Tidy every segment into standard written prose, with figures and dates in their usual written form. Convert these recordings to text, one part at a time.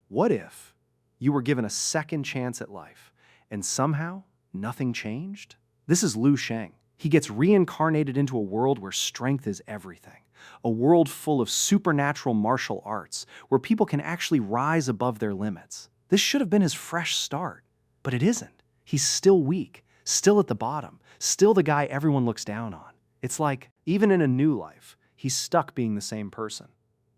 What if you were given a second chance at life and somehow nothing changed? This is Liu Sheng. He gets reincarnated into a world where strength is everything. A world full of supernatural martial arts where people can actually rise above their limits. This should have been his fresh start, but it isn't. He's still weak, still at the bottom, still the guy everyone looks down on. It's like, even in a new life, he's stuck being the same person.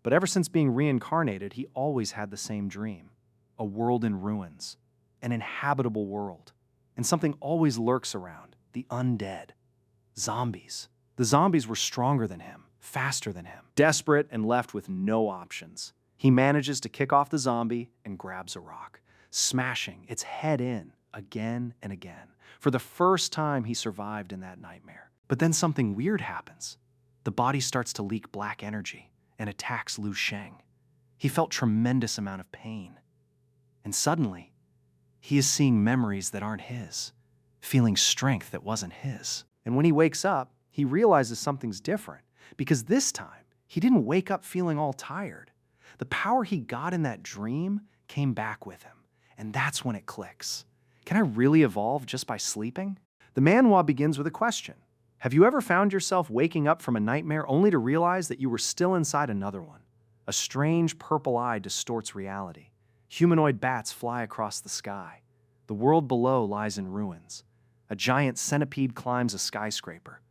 But ever since being reincarnated, he always had the same dream. A world in ruins, an inhabitable world. And something always lurks around, the undead. Zombies. The zombies were stronger than him, faster than him. Desperate and left with no options, he manages to kick off the zombie and grabs a rock, smashing its head in again and again. For the first time, he survived in that nightmare. But then something weird happens. The body starts to leak black energy and attacks Liu Sheng. He felt tremendous amount of pain. And suddenly, he is seeing memories that aren't his, feeling strength that wasn't his. And when he wakes up, he realizes something's different, because this time, he didn't wake up feeling all tired. The power he got in that dream came back with him, and that's when it clicks. Can I really evolve just by sleeping? The manhwa begins with a question. Have you ever found yourself waking up from a nightmare only to realize that you were still inside another one? A strange purple eye distorts reality. Humanoid bats fly across the sky. The world below lies in ruins. A giant centipede climbs a skyscraper.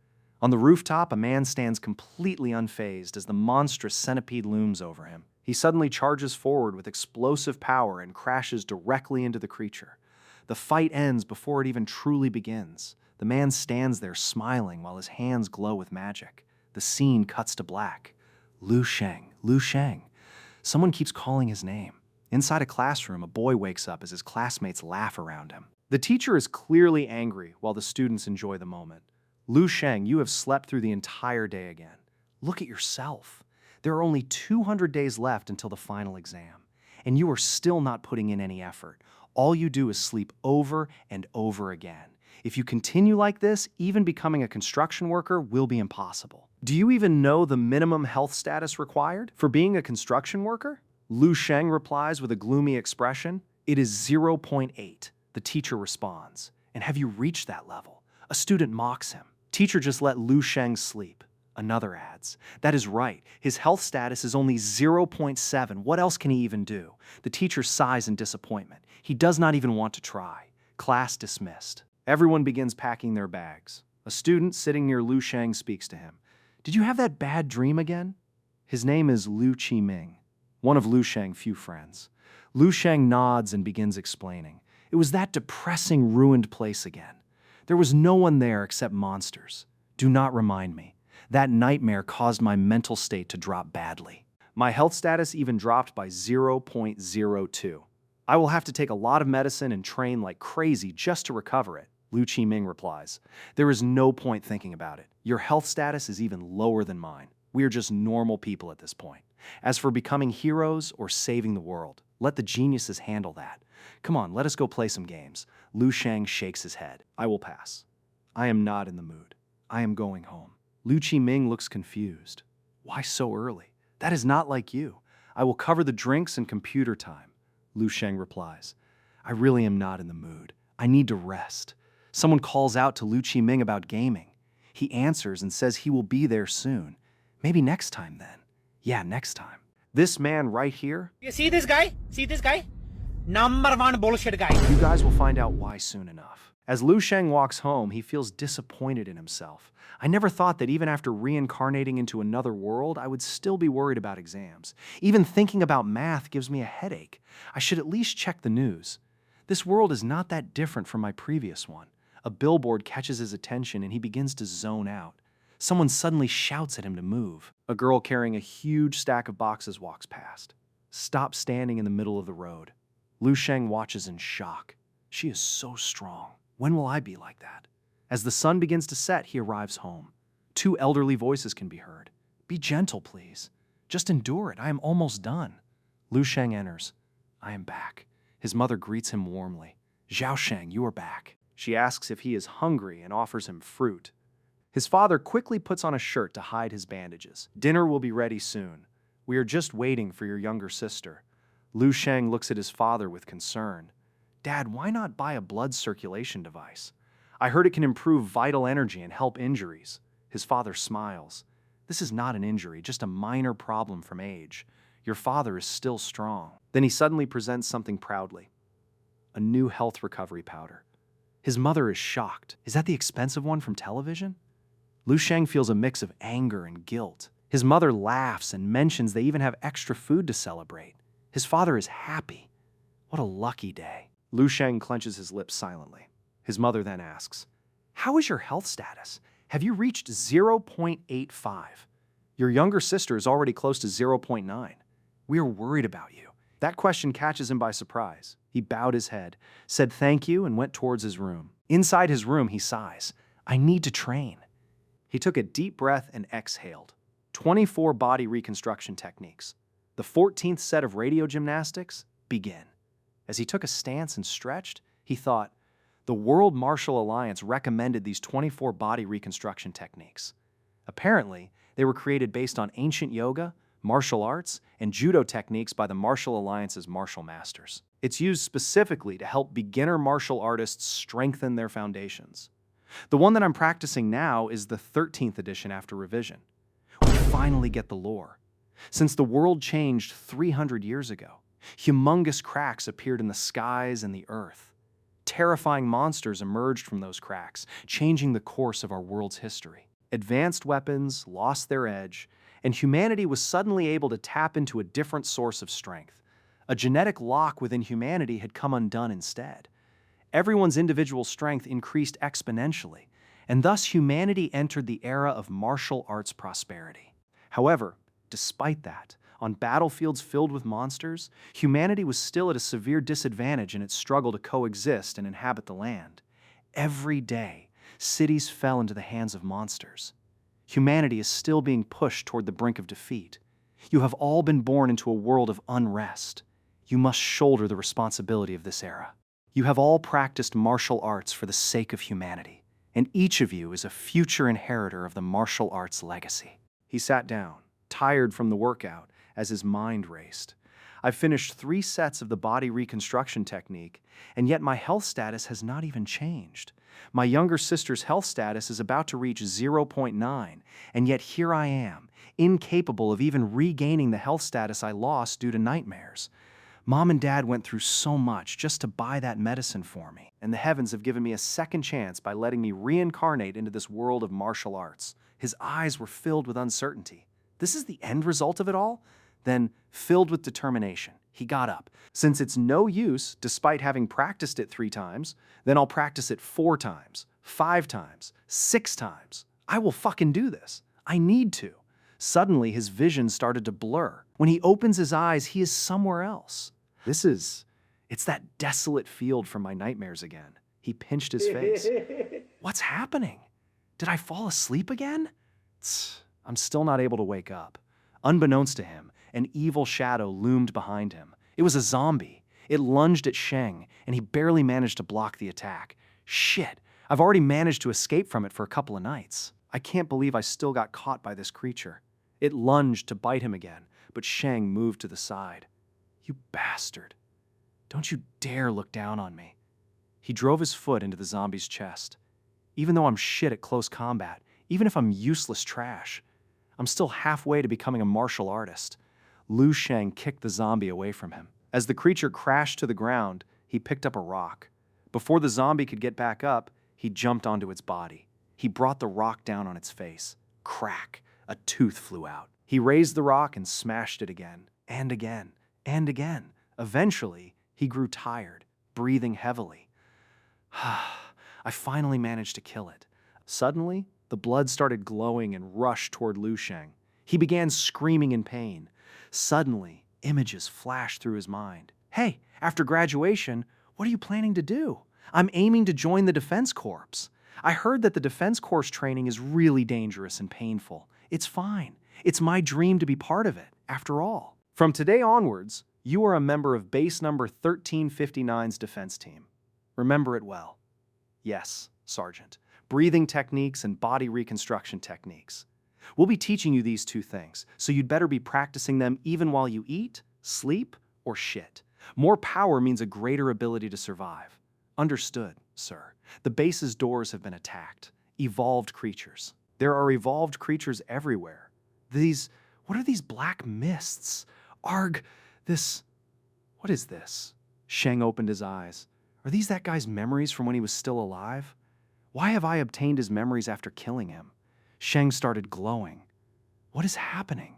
On the rooftop, a man stands completely unfazed as the monstrous centipede looms over him. He suddenly charges forward with explosive power and crashes directly into the creature. The fight ends before it even truly begins. The man stands there smiling while his hands glow with magic. The scene cuts to black. Liu Sheng, Liu Sheng. Someone keeps calling his name. Inside a classroom, a boy wakes up as his classmates laugh around him. The teacher is clearly angry while the students enjoy the moment. Liu Sheng, you have slept through the entire day again. Look at yourself. There are only 200 days left until the final exam, and you are still not putting in any effort. All you do is sleep over and over again. If you continue like this, even becoming a construction worker will be impossible. Do you even know the minimum health status required for being a construction worker? Liu Sheng replies with a gloomy expression. It is 0.8. The teacher responds. And have you reached that level? A student mocks him. Teacher just let Liu Sheng sleep. Another adds. That is right. His health status is only 0.7. What else can he even do? The teacher sighs in disappointment. He does not even want to try. Class dismissed. Everyone begins packing their bags. A student sitting near Liu Sheng speaks to him. Did you have that bad dream again? His name is Liu Qiming, one of Liu Sheng's few friends. Liu Sheng nods and begins explaining. It was that depressing, ruined place again. There was no one there except monsters. Do not remind me. That nightmare caused my mental state to drop badly. My health status even dropped by 0.02. I will have to take a lot of medicine and train like crazy just to recover it, Liu Qiming replies. There is no point thinking about it. Your health status is even lower than mine. We are just normal people at this point. As for becoming heroes or saving the world, let the geniuses handle that. Come on, let us go play some games. Liu Sheng shakes his head. I will pass. I am not in the mood. I am going home. Liu Qiming looks confused. Why so early? That is not like you. I will cover the drinks and computer time. Liu Sheng replies. I really am not in the mood. I need to rest. Someone calls out to Liu Qiming about gaming. He answers and says he will be there soon. Maybe next time then. Yeah, next time. This man right here. You see this guy? See this guy? Number one bullshit guy. You guys will find out why soon enough. As Liu Sheng walks home, he feels disappointed in himself. I never thought that even after reincarnating into another world, I would still be worried about exams. Even thinking about math gives me a headache. I should at least check the news. This world is not that different from my previous one. A billboard catches his attention and he begins to zone out. Someone suddenly shouts at him to move. A girl carrying a huge stack of boxes walks past. Stop standing in the middle of the road. Liu Sheng watches in shock. She is so strong. When will I be like that? As the sun begins to set, he arrives home. Two elderly voices can be heard. Be gentle, please. Just endure it. I am almost done. Liu Sheng enters. I am back. His mother greets him warmly. Zhao Sheng, you are back. She asks if he is hungry and offers him fruit. His father quickly puts on a shirt to hide his bandages. Dinner will be ready soon. We are just waiting for your younger sister. Lu Sheng looks at his father with concern. Dad, why not buy a blood circulation device? I heard it can improve vital energy and help injuries. His father smiles. This is not an injury, just a minor problem from age. Your father is still strong. Then he suddenly presents something proudly. A new health recovery powder. His mother is shocked. Is that the expensive one from television? Lu Sheng feels a mix of anger and guilt. His mother laughs and mentions they even have extra food to celebrate. His father is happy. What a lucky day. Lu Sheng clenches his lips silently. His mother then asks, "How is your health status? Have you reached 0.85? Your younger sister is already close to 0.9. We are worried about you." That question catches him by surprise. He bowed his head, said thank you, and went towards his room. Inside his room, he sighs. I need to train. He took a deep breath and exhaled. 24 body reconstruction techniques. The 14th set of radio gymnastics begin. As he took a stance and stretched, he thought, the World Martial Alliance recommended these 24 body reconstruction techniques. Apparently, they were created based on ancient yoga, martial arts, and judo techniques by the Martial Alliance's martial masters. It's used specifically to help beginner martial artists strengthen their foundations. The one that I'm practicing now is the 13th edition after revision. We finally get the lore. Since the world changed 300 years ago, humongous cracks appeared in the skies and the earth. Terrifying monsters emerged from those cracks, changing the course of our world's history. Advanced weapons lost their edge, and humanity was suddenly able to tap into a different source of strength. A genetic lock within humanity had come undone instead. Everyone's individual strength increased exponentially, and thus humanity entered the era of martial arts prosperity. However, despite that, on battlefields filled with monsters, humanity was still at a severe disadvantage in its struggle to coexist and inhabit the land. Every day, cities fell into the hands of monsters. Humanity is still being pushed toward the brink of defeat. You have all been born into a world of unrest. You must shoulder the responsibility of this era. You have all practiced martial arts for the sake of humanity, and each of you is a future inheritor of the martial arts legacy. He sat down, tired from the workout, as his mind raced. I've finished 3 sets of the body reconstruction technique, and yet my health status has not even changed. My younger sister's health status is about to reach 0.9, and yet here I am, incapable of even regaining the health status I lost due to nightmares. Mom and Dad went through so much just to buy that medicine for me, and the heavens have given me a second chance by letting me reincarnate into this world of martial arts. His eyes were filled with uncertainty. This is the end result of it all? Then, filled with determination, he got up. Since it's no use, despite having practiced it 3 times, then I'll practice it 4 times, 5 times, 6 times. I will fucking do this. I need to. Suddenly, his vision started to blur. When he opens his eyes, he is somewhere else. It's that desolate field from my nightmares again. He pinched his face. What's happening? Did I fall asleep again? I'm still not able to wake up. Unbeknownst to him, an evil shadow loomed behind him. It was a zombie. It lunged at Sheng, and he barely managed to block the attack. Shit, I've already managed to escape from it for a couple of nights. I can't believe I still got caught by this creature. It lunged to bite him again, but Sheng moved to the side. You bastard. Don't you dare look down on me. He drove his foot into the zombie's chest. Even though I'm shit at close combat, even if I'm useless trash, I'm still halfway to becoming a martial artist. Lu Sheng kicked the zombie away from him. As the creature crashed to the ground, he picked up a rock. Before the zombie could get back up, he jumped onto its body. He brought the rock down on its face. Crack! A tooth flew out. He raised the rock and smashed it again, and again, and again. Eventually, he grew tired, breathing heavily. I finally managed to kill it. Suddenly, the blood started glowing and rushed toward Lu Sheng. He began screaming in pain. Suddenly, images flashed through his mind. Hey, after graduation, what are you planning to do? I'm aiming to join the Defense Corps. I heard that the Defense Corps training is really dangerous and painful. It's fine. It's my dream to be part of it, after all. From today onwards, you are a member of base number 1359's defense team. Remember it well. Yes, Sergeant. Breathing techniques and body reconstruction techniques. We'll be teaching you these 2 things, so you'd better be practicing them even while you eat, sleep, or shit. More power means a greater ability to survive. Understood, sir. The base's doors have been attacked. Evolved creatures. There are evolved creatures everywhere. What are these black mists? Arg, what is this? Sheng opened his eyes. Are these that guy's memories from when he was still alive? Why have I obtained his memories after killing him? Sheng started glowing. What is happening?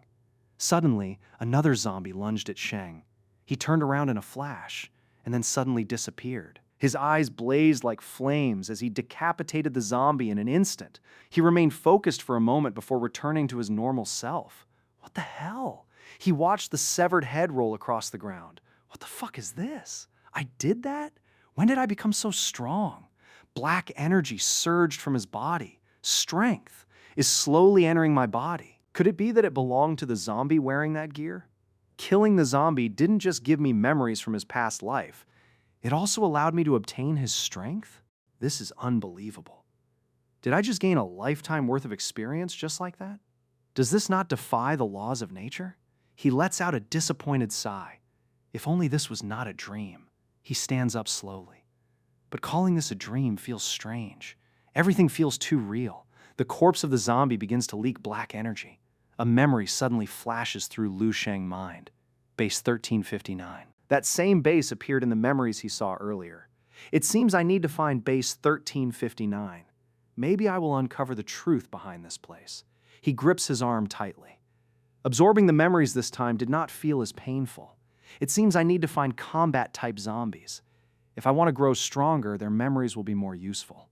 Suddenly, another zombie lunged at Sheng. He turned around in a flash, and then suddenly disappeared. His eyes blazed like flames as he decapitated the zombie in an instant. He remained focused for a moment before returning to his normal self. What the hell? He watched the severed head roll across the ground. What the fuck is this? I did that? When did I become so strong? Black energy surged from his body. Strength is slowly entering my body. Could it be that it belonged to the zombie wearing that gear? Killing the zombie didn't just give me memories from his past life. It also allowed me to obtain his strength? This is unbelievable. Did I just gain a lifetime worth of experience just like that? Does this not defy the laws of nature? He lets out a disappointed sigh. If only this was not a dream. He stands up slowly. But calling this a dream feels strange. Everything feels too real. The corpse of the zombie begins to leak black energy. A memory suddenly flashes through Lu Sheng's mind. Base 1359. That same base appeared in the memories he saw earlier. It seems I need to find base 1359. Maybe I will uncover the truth behind this place. He grips his arm tightly. Absorbing the memories this time did not feel as painful. It seems I need to find combat-type zombies. If I want to grow stronger, their memories will be more useful.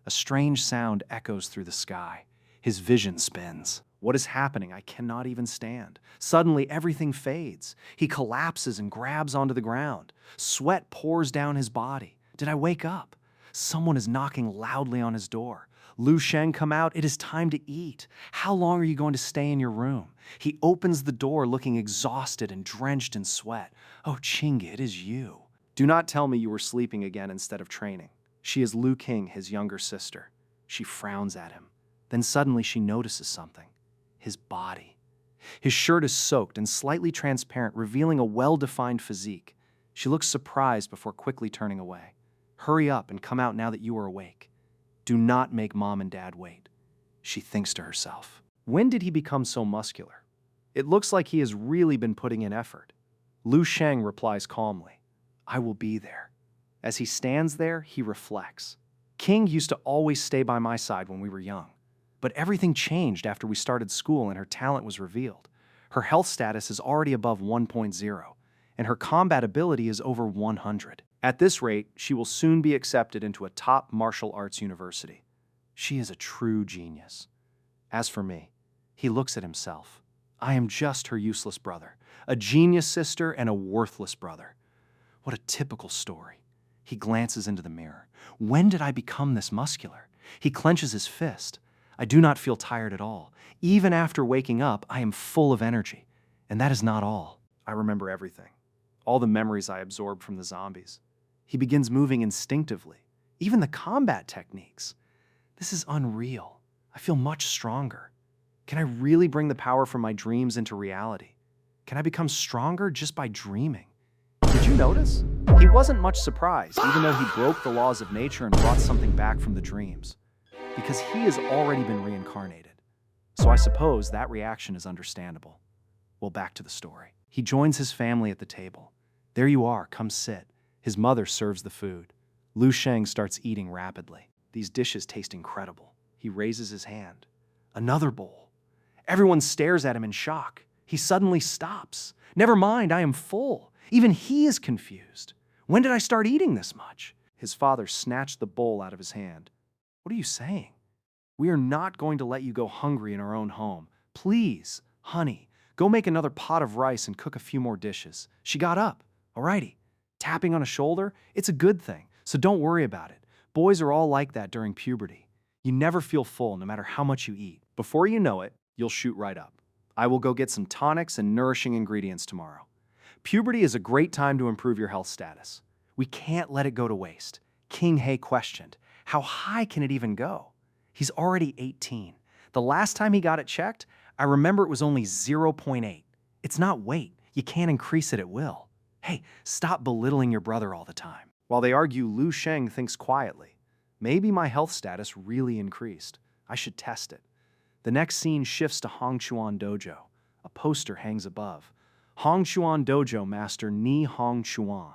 A strange sound echoes through the sky. His vision spins. What is happening? I cannot even stand. Suddenly, everything fades. He collapses and grabs onto the ground. Sweat pours down his body. Did I wake up? Someone is knocking loudly on his door. Lu Sheng, come out. It is time to eat. How long are you going to stay in your room? He opens the door looking exhausted and drenched in sweat. Oh, Chinga, it is you. Do not tell me you were sleeping again instead of training. She is Lu King, his younger sister. She frowns at him. Then suddenly she notices something. His body. His shirt is soaked and slightly transparent, revealing a well-defined physique. She looks surprised before quickly turning away. Hurry up and come out now that you are awake. Do not make Mom and Dad wait. She thinks to herself. When did he become so muscular? It looks like he has really been putting in effort. Lu Sheng replies calmly. I will be there. As he stands there, he reflects. King used to always stay by my side when we were young. But everything changed after we started school and her talent was revealed. Her health status is already above 1.0, and her combat ability is over 100. At this rate, she will soon be accepted into a top martial arts university. She is a true genius. As for me, he looks at himself. I am just her useless brother, a genius sister and a worthless brother. What a typical story. He glances into the mirror. When did I become this muscular? He clenches his fist. I do not feel tired at all. Even after waking up, I am full of energy. And that is not all. I remember everything. All the memories I absorbed from the zombies. He begins moving instinctively. Even the combat techniques. This is unreal. I feel much stronger. Can I really bring the power from my dreams into reality? Can I become stronger just by dreaming? Did you notice? He wasn't much surprised, even though he broke the laws of nature and brought something back from the dreams. Because he has already been reincarnated. So I suppose that reaction is understandable. Well, back to the story. He joins his family at the table. There you are, come sit. His mother serves the food. Lu Sheng starts eating rapidly. These dishes taste incredible. He raises his hand. Another bowl. Everyone stares at him in shock. He suddenly stops. Never mind, I am full. Even he is confused. When did I start eating this much? His father snatched the bowl out of his hand. What are you saying? We are not going to let you go hungry in our own home. Please, honey, go make another pot of rice and cook a few more dishes. She got up. Alrighty. Tapping on a shoulder, it's a good thing, so don't worry about it. Boys are all like that during puberty. You never feel full no matter how much you eat. Before you know it, you'll shoot right up. I will go get some tonics and nourishing ingredients tomorrow. Puberty is a great time to improve your health status. We can't let it go to waste. King He questioned, how high can it even go? He's already 18. The last time he got it checked, I remember it was only 0.8. It's not weight. You can't increase it at will. Hey, stop belittling your brother all the time. While they argue, Lu Sheng thinks quietly. Maybe my health status really increased. I should test it. The next scene shifts to Hongchuan Dojo. A poster hangs above. Hongchuan Dojo Master Ni Hongchuan,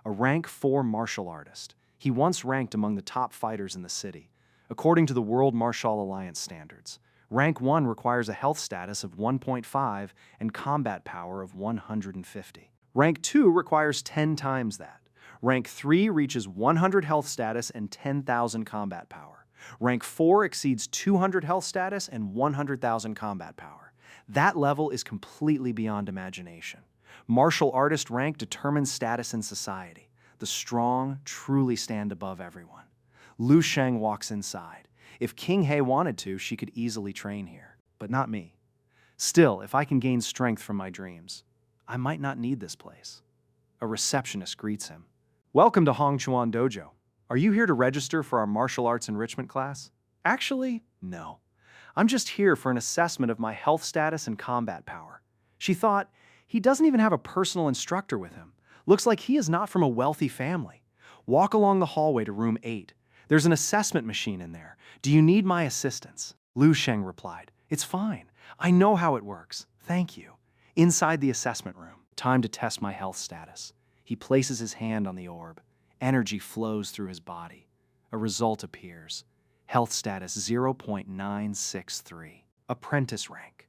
a rank 4 martial artist. He once ranked among the top fighters in the city. According to the World Martial Alliance standards, rank 1 requires a health status of 1.5 and combat power of 150. Rank 2 requires 10 times that. Rank 3 reaches 100 health status and 10,000 combat power. Rank 4 exceeds 200 health status and 100,000 combat power. That level is completely beyond imagination. Martial artist rank determines status in society. The strong truly stand above everyone. Lu Sheng walks inside. If King He wanted to, she could easily train here, but not me. Still, if I can gain strength from my dreams, I might not need this place. A receptionist greets him. Welcome to Hongchuan Dojo. Are you here to register for our martial arts enrichment class? Actually, no. I'm just here for an assessment of my health status and combat power. She thought, he doesn't even have a personal instructor with him. Looks like he is not from a wealthy family. Walk along the hallway to room 8. There's an assessment machine in there. Do you need my assistance? Lu Sheng replied, it's fine. I know how it works. Thank you. Inside the assessment room, time to test my health status. He places his hand on the orb. Energy flows through his body. A result appears. Health status 0.963. Apprentice rank.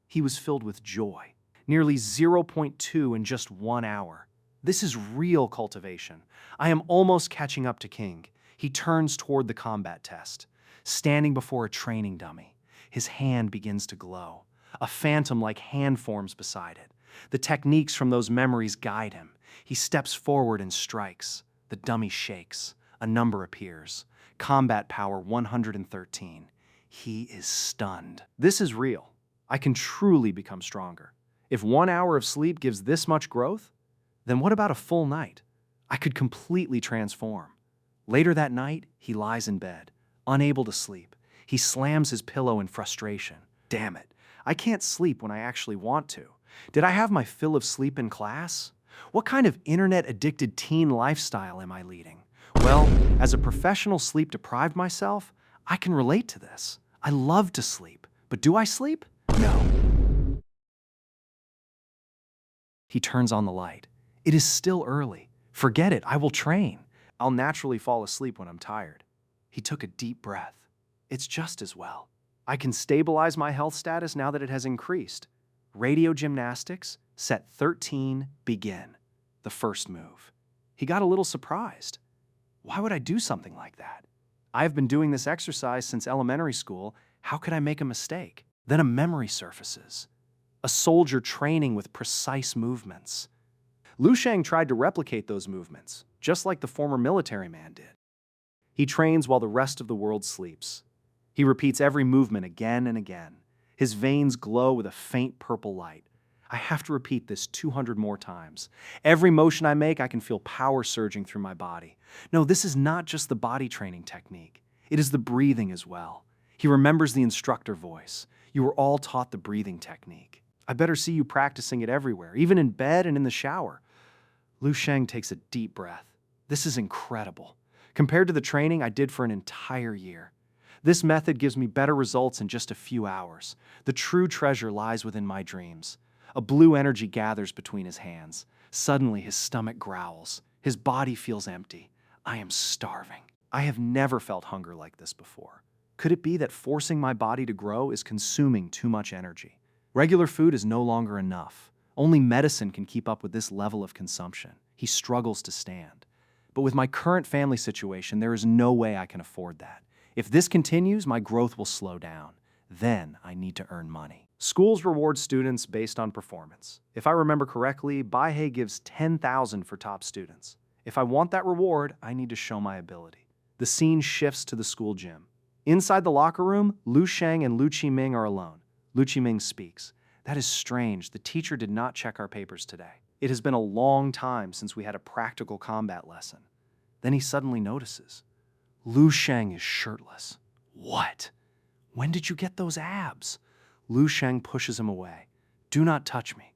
He was filled with joy. Nearly 0.2 in just 1 hour. This is real cultivation. I am almost catching up to King. He turns toward the combat test. Standing before a training dummy. His hand begins to glow. A phantom-like hand forms beside it. The techniques from those memories guide him. He steps forward and strikes. The dummy shakes. A number appears. Combat power 113. He is stunned. This is real. I can truly become stronger. If 1 hour of sleep gives this much growth, then what about a full night? I could completely transform. Later that night, he lies in bed, unable to sleep. He slams his pillow in frustration. Damn it, I can't sleep when I actually want to. Did I have my fill of sleep in class? What kind of internet-addicted teen lifestyle am I leading? Well, as a professional sleep-deprived myself, I can relate to this. I love to sleep, but do I sleep? No. He turns on the light. It is still early. Forget it, I will train. I'll naturally fall asleep when I'm tired. He took a deep breath. It's just as well. I can stabilize my health status now that it has increased. Radio gymnastics, set 13, begin. The first move. He got a little surprised. Why would I do something like that? I have been doing this exercise since elementary school. How could I make a mistake? Then a memory surfaces. A soldier training with precise movements. Lu Sheng tried to replicate those movements, just like the former military man did. He trains while the rest of the world sleeps. He repeats every movement again and again. His veins glow with a faint purple light. I have to repeat this 200 more times. Every motion I make, I can feel power surging through my body. No, this is not just the body training technique. It is the breathing as well. He remembers the instructor voice. You were all taught the breathing technique. I better see you practicing it everywhere, even in bed and in the shower. Lu Sheng takes a deep breath. This is incredible. Compared to the training I did for an entire year. This method gives me better results in just a few hours. The true treasure lies within my dreams. A blue energy gathers between his hands. Suddenly, his stomach growls. His body feels empty. I am starving. I have never felt hunger like this before. Could it be that forcing my body to grow is consuming too much energy? Regular food is no longer enough. Only medicine can keep up with this level of consumption. He struggles to stand. But with my current family situation, there is no way I can afford that. If this continues, my growth will slow down. Then I need to earn money. Schools reward students based on performance. If I remember correctly, Baihei gives 10,000 for top students. If I want that reward, I need to show my ability. The scene shifts to the school gym. Inside the locker room, Lu Sheng and Lu Qiming are alone. Lu Qiming speaks. That is strange. The teacher did not check our papers today. It has been a long time since we had a practical combat lesson. Then he suddenly notices. Lu Sheng is shirtless. What? When did you get those abs? Lu Sheng pushes him away. Do not touch me.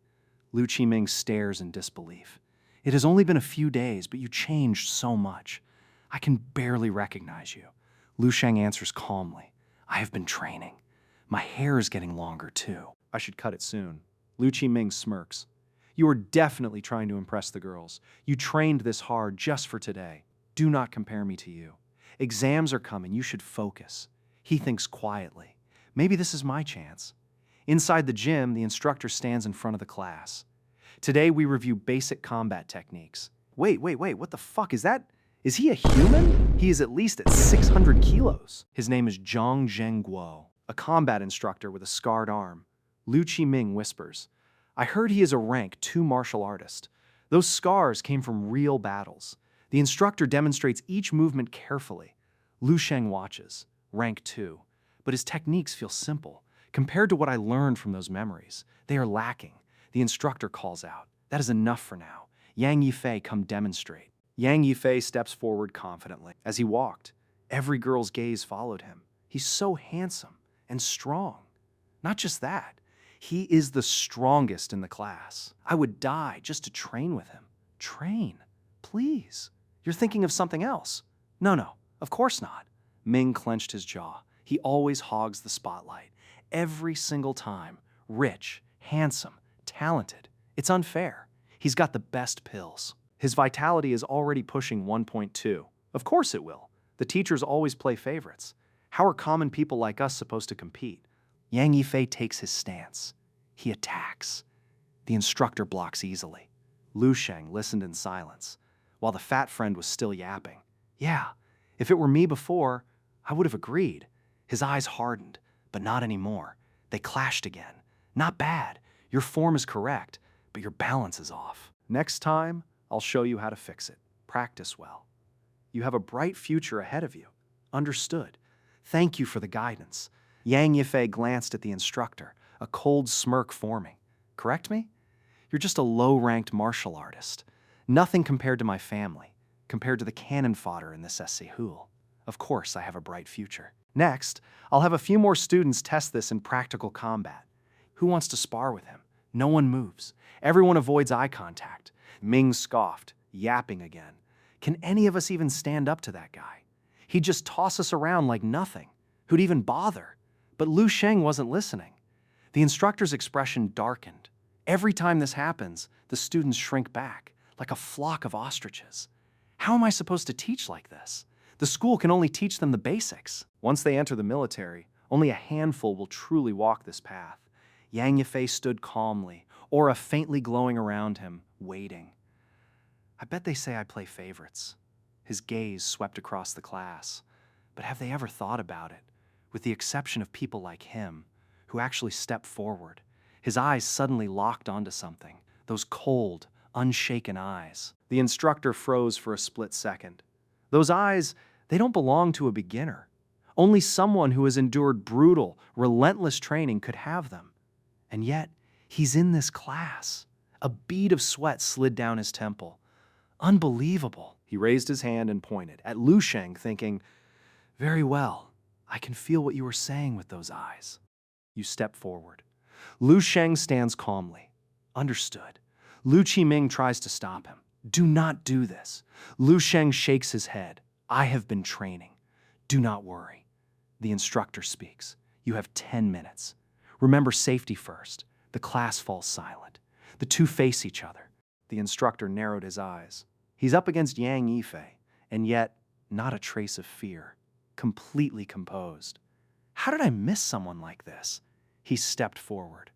Lu Qiming stares in disbelief. It has only been a few days, but you changed so much. I can barely recognize you. Lu Sheng answers calmly. I have been training. My hair is getting longer, too. I should cut it soon. Lu Qiming smirks. You are definitely trying to impress the girls. You trained this hard just for today. Do not compare me to you. Exams are coming. You should focus. He thinks quietly. Maybe this is my chance. Inside the gym, the instructor stands in front of the class. Today, we review basic combat techniques. Wait, what the fuck is that? Is he a human? He is at least at 600 kilos. His name is Zhang Zhengguo, a combat instructor with a scarred arm. Lu Qiming whispers, I heard he is a rank 2 martial artist. Those scars came from real battles. The instructor demonstrates each movement carefully. Lu Sheng watches, rank 2, but his techniques feel simple. Compared to what I learned from those memories, they are lacking. The instructor calls out, that is enough for now. Yang Yifei, come demonstrate. Yang Yifei steps forward confidently. As he walked, every girl's gaze followed him. He's so handsome and strong. Not just that, he is the strongest in the class. I would die just to train with him. Train? Please. You're thinking of something else. No, of course not. Ming clenched his jaw. He always hogs the spotlight. Every single time. Rich, handsome, talented. It's unfair. He's got the best pills. His vitality is already pushing 1.2. Of course it will. The teachers always play favorites. How are common people like us supposed to compete? Yang Yifei takes his stance. He attacks. The instructor blocks easily. Lu Sheng listened in silence, while the fat friend was still yapping. Yeah, if it were me before, I would have agreed. His eyes hardened, but not anymore. They clashed again. Not bad. Your form is correct, but your balance is off. Next time, I'll show you how to fix it. Practice well. You have a bright future ahead of you. Understood. Thank you for the guidance. Yang Yifei glanced at the instructor, a cold smirk forming. Correct me? You're just a low-ranked martial artist. Nothing compared to my family, compared to the cannon fodder in this Sehul. Of course, I have a bright future. Next, I'll have a few more students test this in practical combat. Who wants to spar with him? No one moves. Everyone avoids eye contact. Ming scoffed, yapping again. Can any of us even stand up to that guy? He'd just toss us around like nothing. Who'd even bother? But Lu Sheng wasn't listening. The instructor's expression darkened. Every time this happens, the students shrink back, like a flock of ostriches. How am I supposed to teach like this? The school can only teach them the basics. Once they enter the military, only a handful will truly walk this path. Yang Yifei stood calmly, aura faintly glowing around him, waiting. I bet they say I play favorites. His gaze swept across the class. But have they ever thought about it? With the exception of people like him, who actually step forward. His eyes suddenly locked onto something, those cold, unshaken eyes. The instructor froze for a split second. Those eyes, they don't belong to a beginner. Only someone who has endured brutal, relentless training could have them. And yet, he's in this class. A bead of sweat slid down his temple. Unbelievable. He raised his hand and pointed at Lu Sheng, thinking, very well, I can feel what you were saying with those eyes. You step forward. Lu Sheng stands calmly. Understood. Lu Qiming tries to stop him. Do not do this. Lu Sheng shakes his head. I have been training. Do not worry. The instructor speaks. You have 10 minutes. Remember safety first. The class falls silent. The two face each other. The instructor narrowed his eyes. He's up against Yang Yifei, and yet not a trace of fear. Completely composed. How did I miss someone like this? He stepped forward.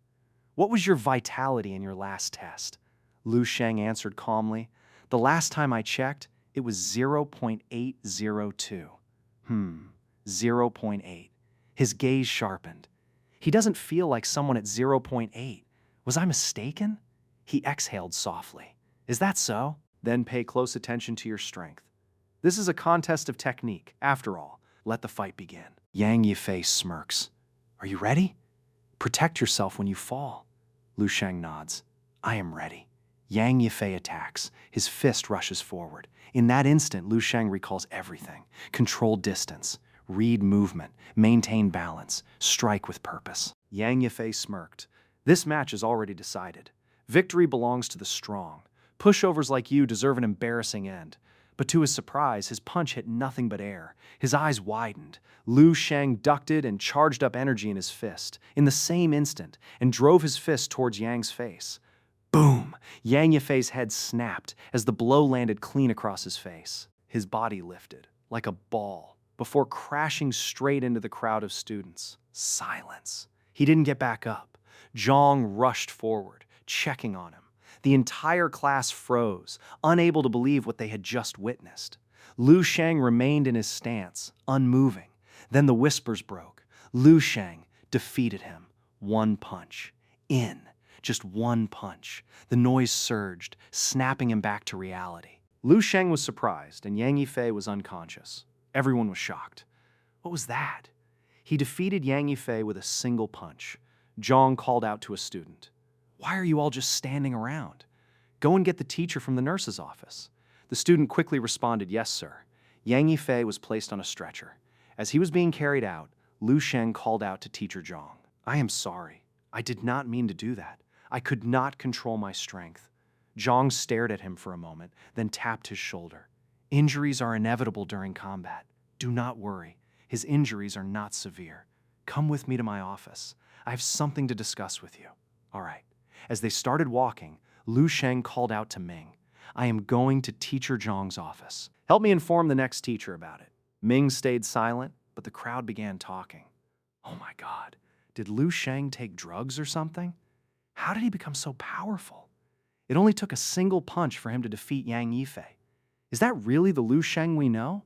What was your vitality in your last test? Lu Sheng answered calmly. The last time I checked, it was 0.802. 0.8. His gaze sharpened. He doesn't feel like someone at 0.8. Was I mistaken? He exhaled softly. Is that so? Then pay close attention to your strength. This is a contest of technique. After all, let the fight begin. Yang Yifei smirks. Are you ready? Protect yourself when you fall. Lu Sheng nods. I am ready. Yang Yifei attacks. His fist rushes forward. In that instant, Lu Sheng recalls everything. Control distance, read movement, maintain balance, strike with purpose. Yang Yifei smirked. This match is already decided. Victory belongs to the strong. Pushovers like you deserve an embarrassing end. But to his surprise, his punch hit nothing but air. His eyes widened. Lu Sheng ducked and charged up energy in his fist in the same instant and drove his fist towards Yang's face. Boom! Yang Yifei's head snapped as the blow landed clean across his face. His body lifted, like a ball, before crashing straight into the crowd of students. Silence. He didn't get back up. Zhang rushed forward, checking on him. The entire class froze, unable to believe what they had just witnessed. Lu Sheng remained in his stance, unmoving. Then the whispers broke. Lu Sheng defeated him. One punch. In. Just one punch. The noise surged, snapping him back to reality. Lu Sheng was surprised, and Yang Yifei was unconscious. Everyone was shocked. What was that? He defeated Yang Yifei with a single punch. Zhang called out to a student. Why are you all just standing around? Go and get the teacher from the nurse's office. The student quickly responded, yes, sir. Yang Yifei was placed on a stretcher. As he was being carried out, Lu Sheng called out to teacher Zhang. I am sorry. I did not mean to do that. I could not control my strength. Zhang stared at him for a moment, then tapped his shoulder. Injuries are inevitable during combat. Do not worry. His injuries are not severe. Come with me to my office. I have something to discuss with you. All right. As they started walking, Lu Sheng called out to Ming. I am going to teacher Zhang's office. Help me inform the next teacher about it. Ming stayed silent, but the crowd began talking. Oh my God, did Lu Sheng take drugs or something? How did he become so powerful? It only took a single punch for him to defeat Yang Yifei. Is that really the Lu Sheng we know?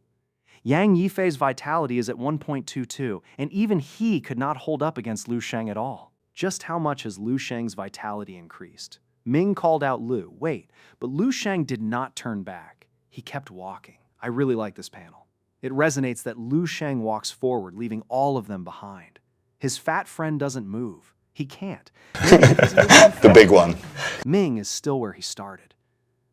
Yang Yifei's vitality is at 1.22, and even he could not hold up against Lu Sheng at all. Just how much has Lu Sheng's vitality increased? Ming called out Lu. Wait, but Lu Sheng did not turn back. He kept walking. I really like this panel. It resonates that Lu Sheng walks forward, leaving all of them behind. His fat friend doesn't move. He can't. The big one. Ming is still where he started.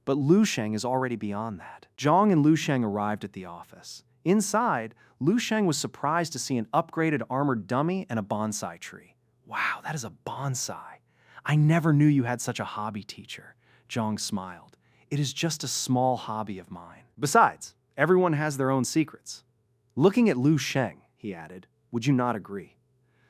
But Lu Sheng is already beyond that. Zhang and Lu Sheng arrived at the office. Inside, Lu Sheng was surprised to see an upgraded armored dummy and a bonsai tree. Wow, that is a bonsai. I never knew you had such a hobby, teacher. Zhang smiled. It is just a small hobby of mine. Besides, everyone has their own secrets. Looking at Lu Sheng, he added, would you not agree?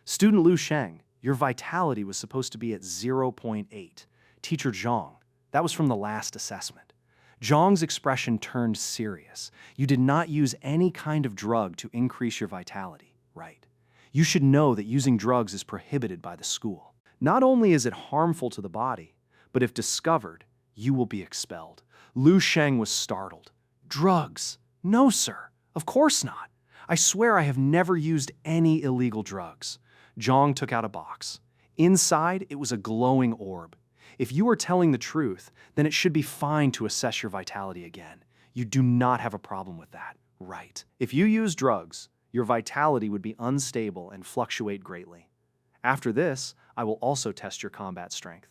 Student Lu Sheng, your vitality was supposed to be at 0.8. Teacher Zhang, that was from the last assessment. Zhang's expression turned serious. You did not use any kind of drug to increase your vitality, right? You should know that using drugs is prohibited by the school. Not only is it harmful to the body, but if discovered, you will be expelled. Lu Sheng was startled. Drugs? No, sir. Of course not. I swear I have never used any illegal drugs. Zhang took out a box. Inside, it was a glowing orb. If you are telling the truth, then it should be fine to assess your vitality again. You do not have a problem with that, right? If you use drugs, your vitality would be unstable and fluctuate greatly. After this, I will also test your combat strength.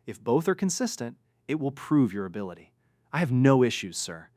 If both are consistent, it will prove your ability. I have no issues, sir.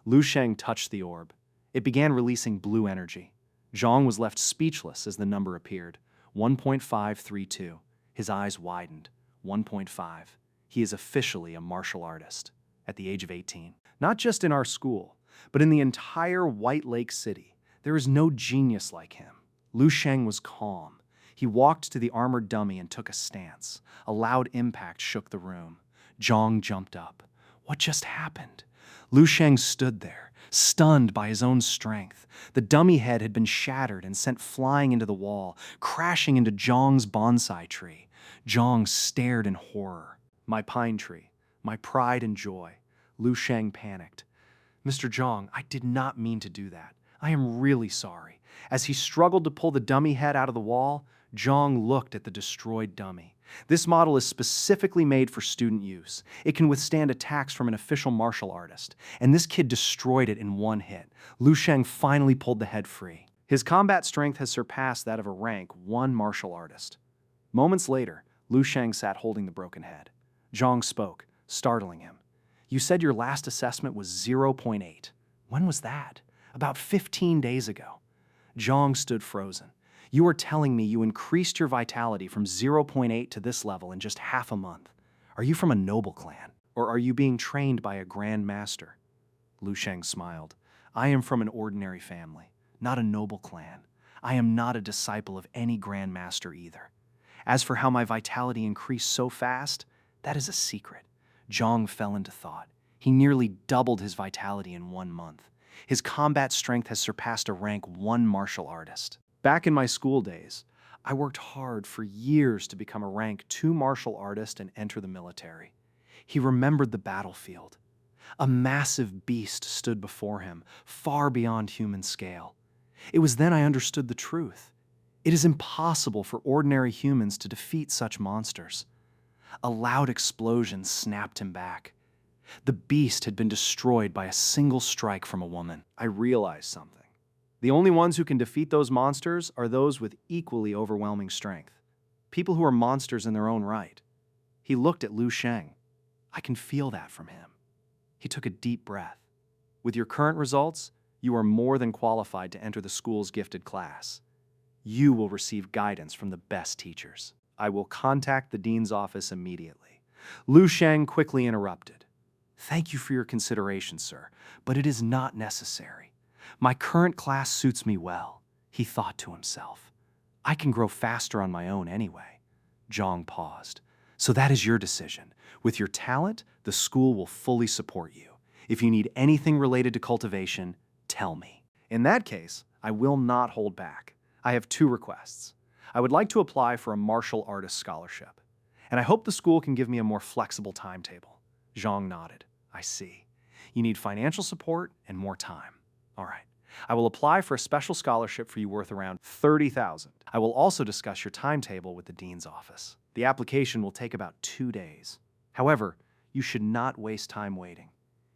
Lu Sheng touched the orb. It began releasing blue energy. Zhang was left speechless as the number appeared. 1.532. His eyes widened. 1.5. He is officially a martial artist at the age of 18. Not just in our school, but in the entire White Lake City. There is no genius like him. Lu Sheng was calm. He walked to the armored dummy and took a stance. A loud impact shook the room. Zhang jumped up. What just happened? Lu Sheng stood there, stunned by his own strength. The dummy head had been shattered and sent flying into the wall, crashing into Zhang's bonsai tree. Zhang stared in horror. My pine tree, my pride and joy. Lu Sheng panicked. Mr. Zhang, I did not mean to do that. I am really sorry. As he struggled to pull the dummy head out of the wall, Zhang looked at the destroyed dummy. This model is specifically made for student use. It can withstand attacks from an official martial artist, and this kid destroyed it in one hit. Lu Sheng finally pulled the head free. His combat strength has surpassed that of a rank 1 martial artist. Moments later, Lu Sheng sat holding the broken head. Zhang spoke, startling him. You said your last assessment was 0.8. When was that? About 15 days ago. Zhang stood frozen. You are telling me you increased your vitality from 0.8 to this level in just half a month. Are you from a noble clan? Or are you being trained by a grand master? Lu Sheng smiled. I am from an ordinary family, not a noble clan. I am not a disciple of any grand master either. As for how my vitality increased so fast, that is a secret. Zhang fell into thought. He nearly doubled his vitality in 1 month. His combat strength has surpassed a rank 1 martial artist. Back in my school days, I worked hard for years to become a rank 2 martial artist and enter the military. He remembered the battlefield. A massive beast stood before him, far beyond human scale. It was then I understood the truth. It is impossible for ordinary humans to defeat such monsters. A loud explosion snapped him back. The beast had been destroyed by a single strike from a woman. I realized something. The only ones who can defeat those monsters are those with equally overwhelming strength. People who are monsters in their own right. He looked at Lu Sheng. I can feel that from him. He took a deep breath. With your current results, you are more than qualified to enter the school's gifted class. You will receive guidance from the best teachers. I will contact the dean's office immediately. Lu Sheng quickly interrupted. Thank you for your consideration, sir, but it is not necessary. My current class suits me well, he thought to himself. I can grow faster on my own anyway. Zhang paused. So that is your decision. With your talent, the school will fully support you. If you need anything related to cultivation, tell me. In that case, I will not hold back. I have 2 requests. I would like to apply for a martial artist scholarship, and I hope the school can give me a more flexible timetable. Zhang nodded. I see. You need financial support and more time. All right. I will apply for a special scholarship for you worth around 30,000. I will also discuss your timetable with the dean's office. The application will take about 2 days. However, you should not waste time waiting.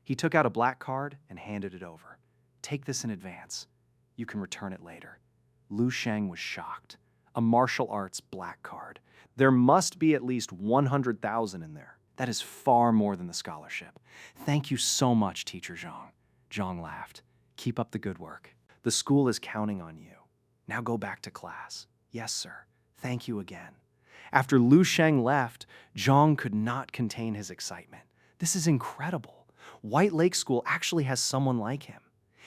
He took out a black card and handed it over. Take this in advance. You can return it later. Lu Sheng was shocked. A martial arts black card. There must be at least 100,000 in there. That is far more than the scholarship. Thank you so much, Teacher Zhang. Zhang laughed. Keep up the good work. The school is counting on you. Now go back to class. Yes, sir. Thank you again. After Lu Sheng left, Zhang could not contain his excitement. This is incredible. White Lake School actually has someone like him.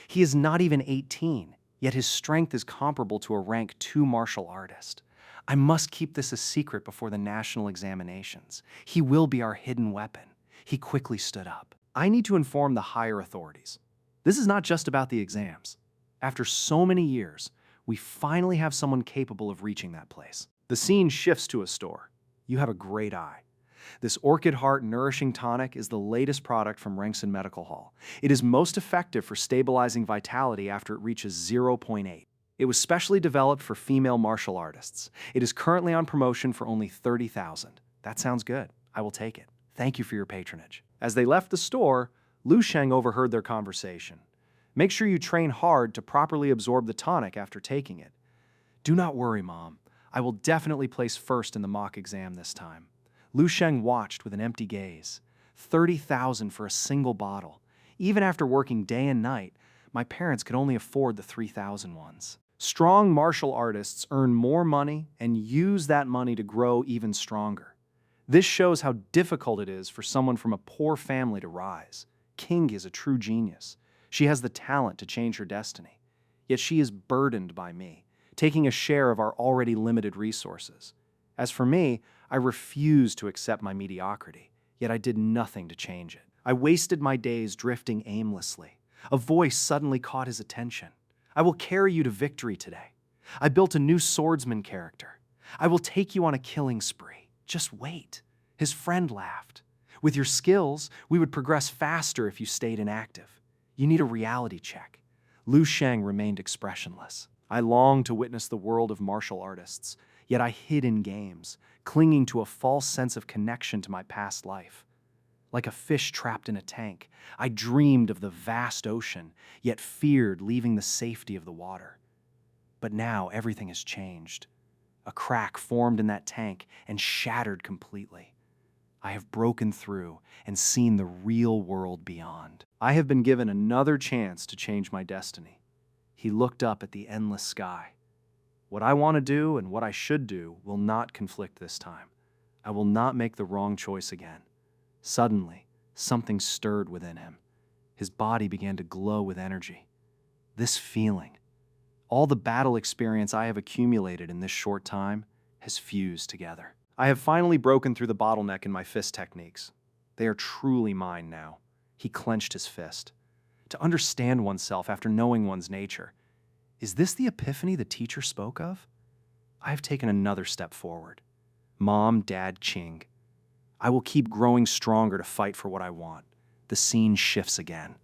He is not even 18, yet his strength is comparable to a rank 2 martial artist. I must keep this a secret before the national examinations. He will be our hidden weapon. He quickly stood up. I need to inform the higher authorities. This is not just about the exams. After so many years, we finally have someone capable of reaching that place. The scene shifts to a store. You have a great eye. This Orchid Heart Nourishing Tonic is the latest product from Rengson Medical Hall. It is most effective for stabilizing vitality after it reaches 0.8. It was specially developed for female martial artists. It is currently on promotion for only 30,000. That sounds good. I will take it. Thank you for your patronage. As they left the store, Lu Sheng overheard their conversation. Make sure you train hard to properly absorb the tonic after taking it. Do not worry, Mom. I will definitely place first in the mock exam this time. Lu Sheng watched with an empty gaze. 30,000 for a single bottle. Even after working day and night, my parents could only afford the 3,000 ones. Strong martial artists earn more money and use that money to grow even stronger. This shows how difficult it is for someone from a poor family to rise. King is a true genius. She has the talent to change her destiny. Yet she is burdened by me, taking a share of our already limited resources. As for me, I refused to accept my mediocrity, yet I did nothing to change it. I wasted my days drifting aimlessly. A voice suddenly caught his attention. I will carry you to victory today. I built a new swordsman character. I will take you on a killing spree. Just wait. His friend laughed. With your skills, we would progress faster if you stayed inactive. You need a reality check. Lu Sheng remained expressionless. I longed to witness the world of martial artists, yet I hid in games, clinging to a false sense of connection to my past life. Like a fish trapped in a tank, I dreamed of the vast ocean, yet feared leaving the safety of the water. But now everything has changed. A crack formed in that tank and shattered completely. I have broken through and seen the real world beyond. I have been given another chance to change my destiny. He looked up at the endless sky. What I want to do and what I should do will not conflict this time. I will not make the wrong choice again. Suddenly, Something stirred within him. His body began to glow with energy. This feeling, all the battle experience I have accumulated in this short time, has fused together. I have finally broken through the bottleneck in my fist techniques. They are truly mine now. He clenched his fist. To understand oneself after knowing one's nature. Is this the epiphany the teacher spoke of? I have taken another step forward. Mom, Dad, Ching. I will keep growing stronger to fight for what I want. The scene shifts again.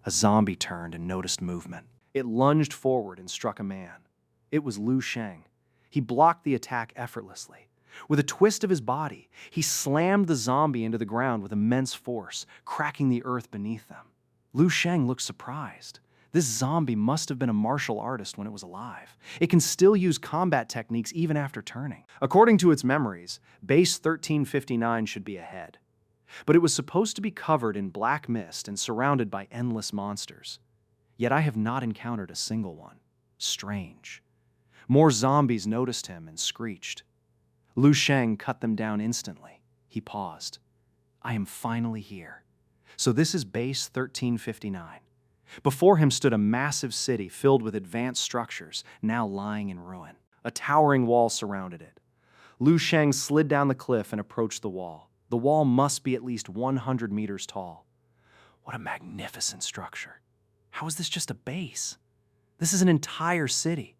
A zombie turned and noticed movement. It lunged forward and struck a man. It was Lu Sheng. He blocked the attack effortlessly. With a twist of his body, he slammed the zombie into the ground with immense force, cracking the earth beneath them. Lu Sheng looked surprised. This zombie must have been a martial artist when it was alive. It can still use combat techniques even after turning. According to its memories, base 1359 should be ahead. But it was supposed to be covered in black mist and surrounded by endless monsters. Yet I have not encountered a single one. Strange. More zombies noticed him and screeched. Lu Sheng cut them down instantly. He paused. I am finally here. So this is base 1359. Before him stood a massive city filled with advanced structures, now lying in ruin. A towering wall surrounded it. Lu Sheng slid down the cliff and approached the wall. The wall must be at least 100 meters tall. What a magnificent structure. How is this just a base? This is an entire city.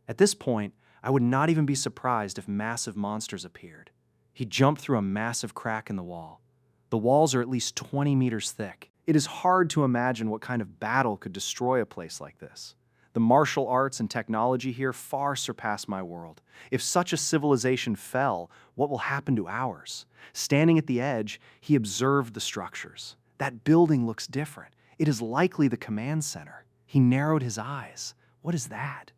At this point, I would not even be surprised if massive monsters appeared. He jumped through a massive crack in the wall. The walls are at least 20 meters thick. It is hard to imagine what kind of battle could destroy a place like this. The martial arts and technology here far surpass my world. If such a civilization fell, what will happen to ours? Standing at the edge, he observed the structures. That building looks different. It is likely the command center. He narrowed his eyes. What is that?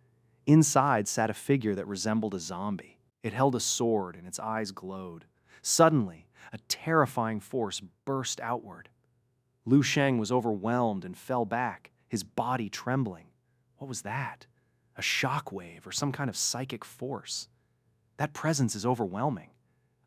Inside sat a figure that resembled a zombie. It held a sword and its eyes glowed. Suddenly, a terrifying force burst outward. Lu Sheng was overwhelmed and fell back, his body trembling. What was that? A shockwave or some kind of psychic force? That presence is overwhelming.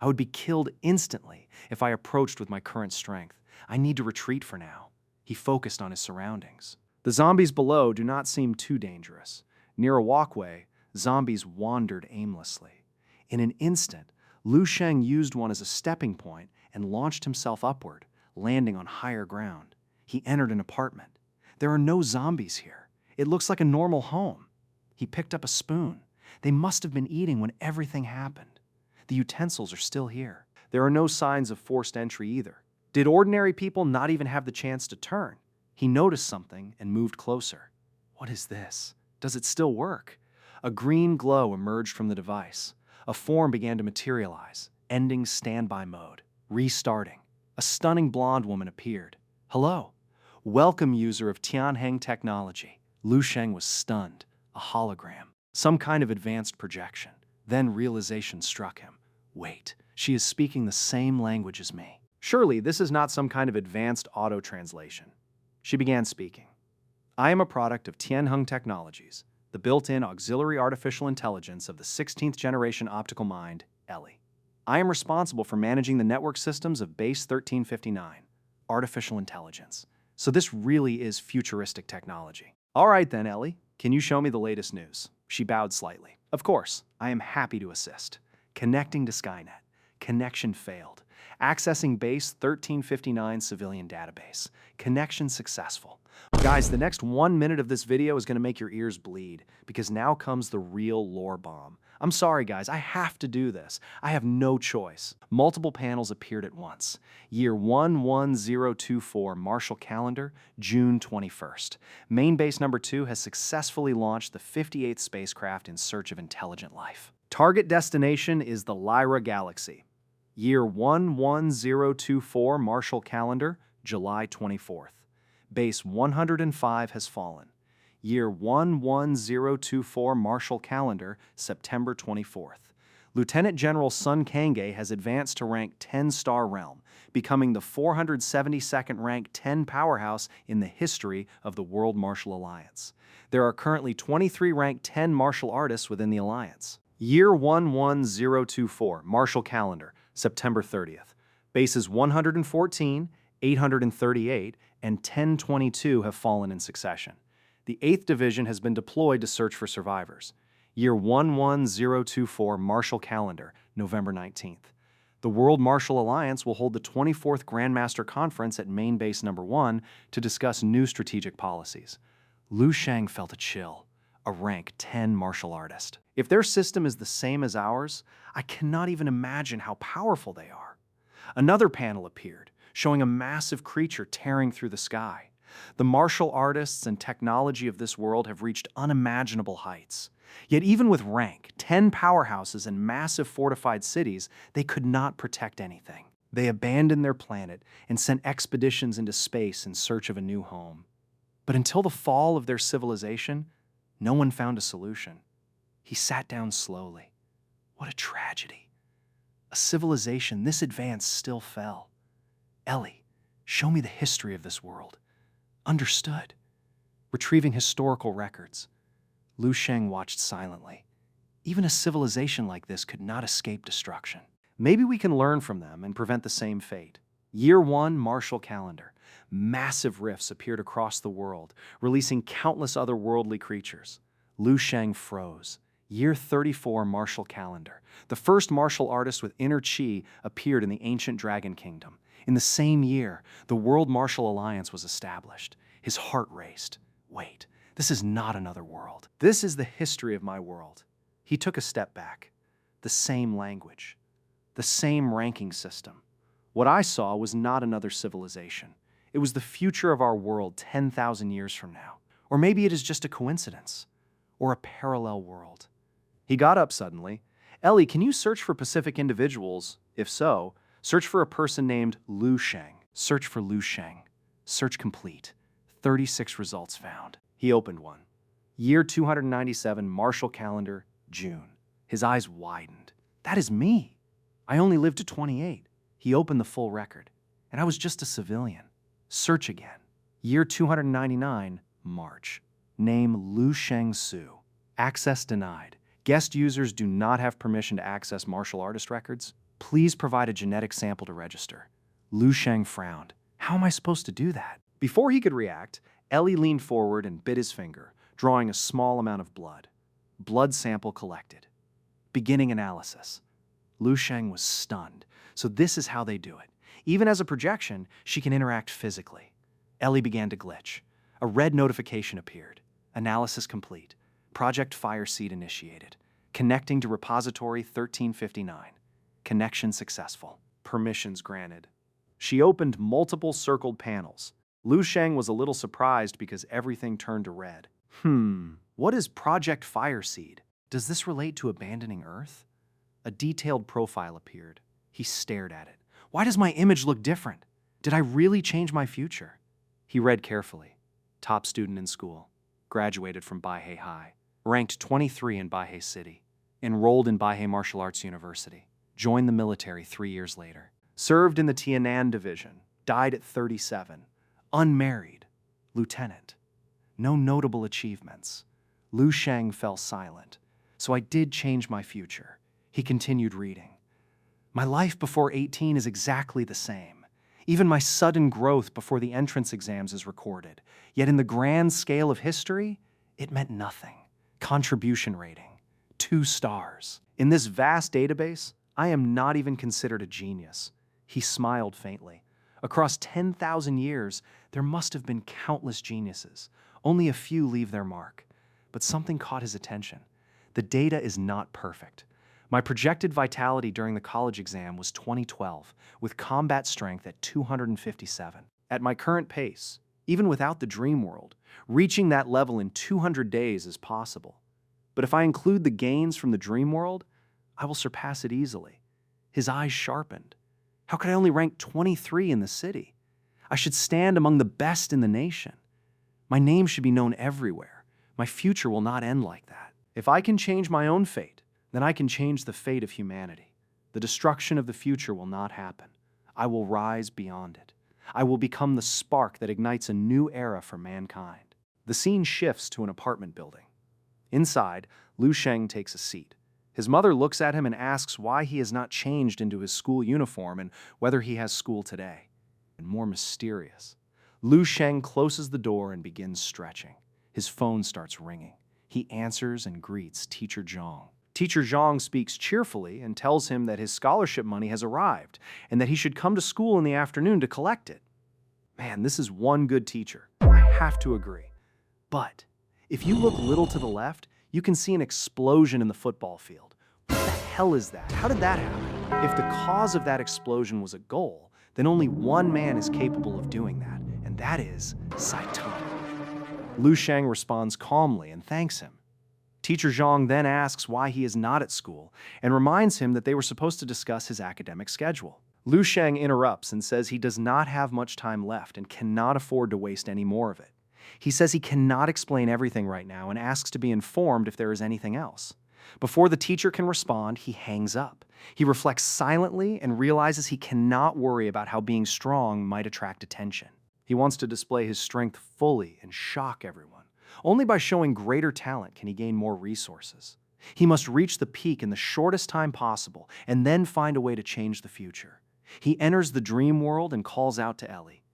I would be killed instantly if I approached with my current strength. I need to retreat for now. He focused on his surroundings. The zombies below do not seem too dangerous. Near a walkway, zombies wandered aimlessly. In an instant, Lu Sheng used one as a stepping point and launched himself upward, landing on higher ground. He entered an apartment. There are no zombies here. It looks like a normal home. He picked up a spoon. They must have been eating when everything happened. The utensils are still here. There are no signs of forced entry either. Did ordinary people not even have the chance to turn? He noticed something and moved closer. What is this? Does it still work? A green glow emerged from the device. A form began to materialize, ending standby mode. Restarting. A stunning blonde woman appeared. Hello. Welcome, user of Tianheng technology. Lu Sheng was stunned. A hologram. Some kind of advanced projection. Then realization struck him. Wait, she is speaking the same language as me. Surely this is not some kind of advanced auto-translation. She began speaking. I am a product of Tianheng Technologies, the built-in auxiliary artificial intelligence of the 16th generation optical mind, Ellie. I am responsible for managing the network systems of Base 1359, artificial intelligence. So this really is futuristic technology. All right then, Ellie, can you show me the latest news? She bowed slightly. Of course, I am happy to assist. Connecting to Skynet. Connection failed. Accessing Base 1359 civilian database. Connection successful. Guys, the next 1 minute of this video is going to make your ears bleed, because now comes the real lore bomb. I'm sorry guys, I have to do this. I have no choice. Multiple panels appeared at once. Year 11024 Martial Calendar, June 21st. Main base number 2 has successfully launched the 58th spacecraft in search of intelligent life. Target destination is the Lyra Galaxy. Year 11024 Martial Calendar, July 24th. Base 105 has fallen. Year 11024 Martial Calendar, September 24th. Lieutenant General Sun Kangay has advanced to rank 10-star realm, becoming the 472nd ranked 10 powerhouse in the history of the World Martial Alliance. There are currently 23 ranked 10 martial artists within the alliance. Year 11024 Martial Calendar, September 30th. Bases 114, 838 and 1022 have fallen in succession. The 8th Division has been deployed to search for survivors. Year 11024 Martial Calendar, November 19th. The World Martial Alliance will hold the 24th Grandmaster Conference at Main Base No. 1 to discuss new strategic policies. Lu Sheng felt a chill, a rank 10 martial artist. If their system is the same as ours, I cannot even imagine how powerful they are. Another panel appeared, showing a massive creature tearing through the sky. The martial artists and technology of this world have reached unimaginable heights. Yet even with rank, 10 powerhouses and massive fortified cities, they could not protect anything. They abandoned their planet and sent expeditions into space in search of a new home. But until the fall of their civilization, no one found a solution. He sat down slowly. What a tragedy. A civilization this advanced still fell. Ellie, show me the history of this world. Understood. Retrieving historical records. Lu Sheng watched silently. Even a civilization like this could not escape destruction. Maybe we can learn from them and prevent the same fate. Year 1 Martial Calendar. Massive rifts appeared across the world, releasing countless otherworldly creatures. Lu Sheng froze. Year 34 Martial Calendar. The first martial artist with inner chi appeared in the ancient Dragon Kingdom. In the same year, the World Martial Alliance was established. His heart raced. Wait, this is not another world. This is the history of my world. He took a step back. The same language. The same ranking system. What I saw was not another civilization. It was the future of our world 10,000 years from now. Or maybe it is just a coincidence. Or a parallel world. He got up suddenly. Ellie, can you search for Pacific individuals? If so, search for a person named Lu Sheng. Search for Lu Sheng. Search complete. 36 results found. He opened one. Year 297, Martial Calendar, June. His eyes widened. That is me. I only lived to 28. He opened the full record. And I was just a civilian. Search again. Year 299, March. Name Lu Sheng Su. Access denied. Guest users do not have permission to access martial artist records. Please provide a genetic sample to register. Lu Sheng frowned. How am I supposed to do that? Before he could react, Ellie leaned forward and bit his finger, drawing a small amount of blood. Blood sample collected. Beginning analysis. Lu Sheng was stunned. So this is how they do it. Even as a projection, she can interact physically. Ellie began to glitch. A red notification appeared. Analysis complete. Project Fireseed initiated. Connecting to repository 1359. Connection successful. Permissions granted. She opened multiple circled panels. Lu Sheng was a little surprised because everything turned to red. What is Project Fireseed? Does this relate to abandoning Earth? A detailed profile appeared. He stared at it. Why does my image look different? Did I really change my future? He read carefully. Top student in school. Graduated from Baihei High. Ranked 23 in Baihei City. Enrolled in Baihei Martial Arts University. Joined the military 3 years later. Served in the Tianan Division. Died at 37. Unmarried. Lieutenant. No notable achievements. Lu Sheng fell silent. So I did change my future. He continued reading. My life before 18 is exactly the same. Even my sudden growth before the entrance exams is recorded. Yet in the grand scale of history, it meant nothing. Contribution rating. 2 stars. In this vast database, I am not even considered a genius. He smiled faintly. Across 10,000 years, there must have been countless geniuses. Only a few leave their mark. But something caught his attention. The data is not perfect. My projected vitality during the college exam was 2012, with combat strength at 257. At my current pace, even without the dream world, reaching that level in 200 days is possible. But if I include the gains from the dream world, I will surpass it easily. His eyes sharpened. How could I only rank 23 in the city? I should stand among the best in the nation. My name should be known everywhere. My future will not end like that. If I can change my own fate, then I can change the fate of humanity. The destruction of the future will not happen. I will rise beyond it. I will become the spark that ignites a new era for mankind. The scene shifts to an apartment building. Inside, Lu Sheng takes a seat. His mother looks at him and asks why he has not changed into his school uniform and whether he has school today. and more mysterious. Lu Sheng closes the door and begins stretching. His phone starts ringing. He answers and greets Teacher Zhang. Teacher Zhang speaks cheerfully and tells him that his scholarship money has arrived and that he should come to school in the afternoon to collect it. Man, this is one good teacher. I have to agree. But if you look a little to the left, you can see an explosion in the football field. What the hell is that? How did that happen? If the cause of that explosion was a goal, then only one man is capable of doing that, and that is Saitama. Lu Sheng responds calmly and thanks him. Teacher Zhang then asks why he is not at school and reminds him that they were supposed to discuss his academic schedule. Lu Sheng interrupts and says he does not have much time left and cannot afford to waste any more of it. He says he cannot explain everything right now and asks to be informed if there is anything else. Before the teacher can respond, he hangs up. He reflects silently and realizes he cannot worry about how being strong might attract attention. He wants to display his strength fully and shock everyone. Only by showing greater talent can he gain more resources. He must reach the peak in the shortest time possible and then find a way to change the future. He enters the dream world and calls out to Ellie.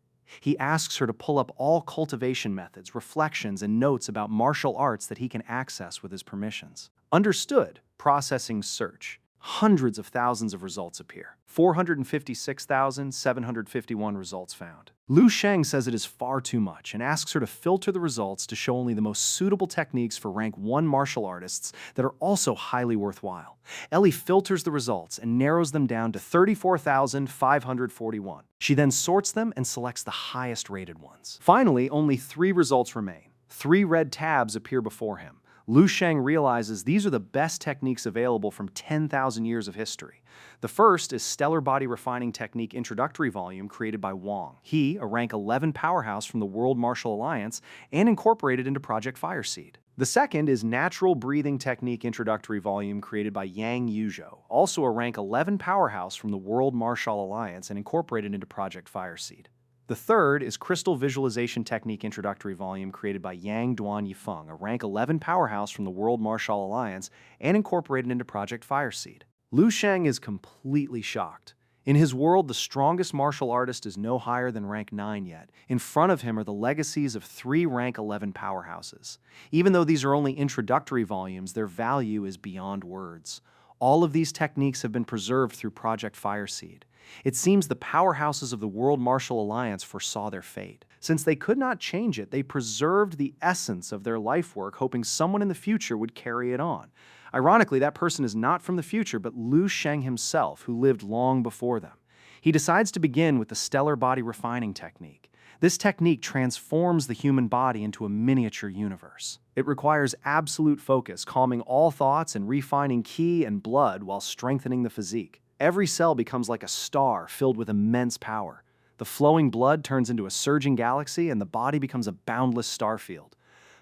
He asks her to pull up all cultivation methods, reflections, and notes about martial arts that he can access with his permissions. Understood. Processing search. Hundreds of thousands of results appear. 456,751 results found. Lu Sheng says it is far too much and asks her to filter the results to show only the most suitable techniques for rank 1 martial artists that are also highly worthwhile. Ellie filters the results and narrows them down to 34,541. She then sorts them and selects the highest rated ones. Finally, only 3 results remain. 3 red tabs appear before him. Lu Sheng realizes these are the best techniques available from 10,000 years of history. The first is Stellar Body Refining Technique Introductory Volume created by Wang. He, a rank 11 powerhouse from the World Martial Alliance, and incorporated into Project Fireseed. The second is Natural Breathing Technique Introductory Volume created by Yang Yuzhou, also a rank 11 powerhouse from the World Martial Alliance and incorporated into Project Fireseed. The third is Crystal Visualization Technique Introductory Volume created by Yang Duan Yifeng, a rank 11 powerhouse from the World Martial Alliance and incorporated into Project Fireseed. Lu Sheng is completely shocked. In his world, the strongest martial artist is no higher than rank 9 yet. In front of him are the legacies of 3 rank 11 powerhouses. Even though these are only introductory volumes, their value is beyond words. All of these techniques have been preserved through Project Fireseed. It seems the powerhouses of the World Martial Alliance foresaw their fate. Since they could not change it, they preserved the essence of their life work, hoping someone in the future would carry it on. Ironically, that person is not from the future, but Lu Sheng himself, who lived long before them. He decides to begin with the Stellar Body Refining Technique. This technique transforms the human body into a miniature universe. It requires absolute focus, calming all thoughts and refining ki and blood while strengthening the physique. Every cell becomes like a star filled with immense power. The flowing blood turns into a surging galaxy and the body becomes a boundless starfield.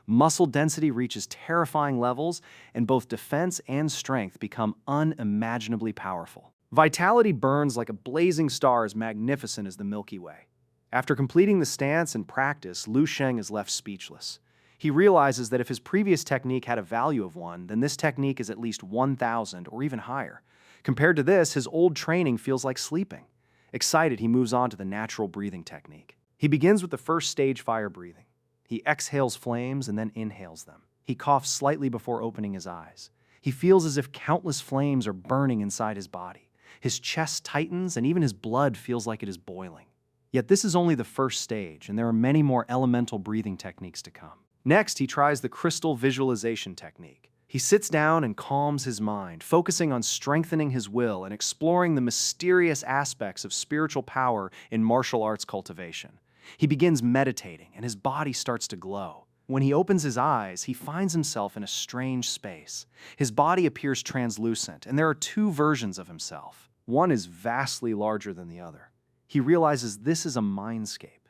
Muscle density reaches terrifying levels and both defense and strength become unimaginably powerful. Vitality burns like a blazing star as magnificent as the Milky Way. After completing the stance and practice, Lu Sheng is left speechless. He realizes that if his previous technique had a value of 1, then this technique is at least 1,000 or even higher. Compared to this, his old training feels like sleeping. Excited, he moves on to the natural breathing technique. He begins with the first stage fire breathing. He exhales flames and then inhales them. He coughs slightly before opening his eyes. He feels as if countless flames are burning inside his body. His chest tightens and even his blood feels like it is boiling. Yet this is only the first stage, and there are many more elemental breathing techniques to come. Next, he tries the crystal visualization technique. He sits down and calms his mind, focusing on strengthening his will and exploring the mysterious aspects of spiritual power in martial arts cultivation. He begins meditating, and his body starts to glow. When he opens his eyes, he finds himself in a strange space. His body appears translucent, and there are 2 versions of himself. One is vastly larger than the other. He realizes this is a mindscape.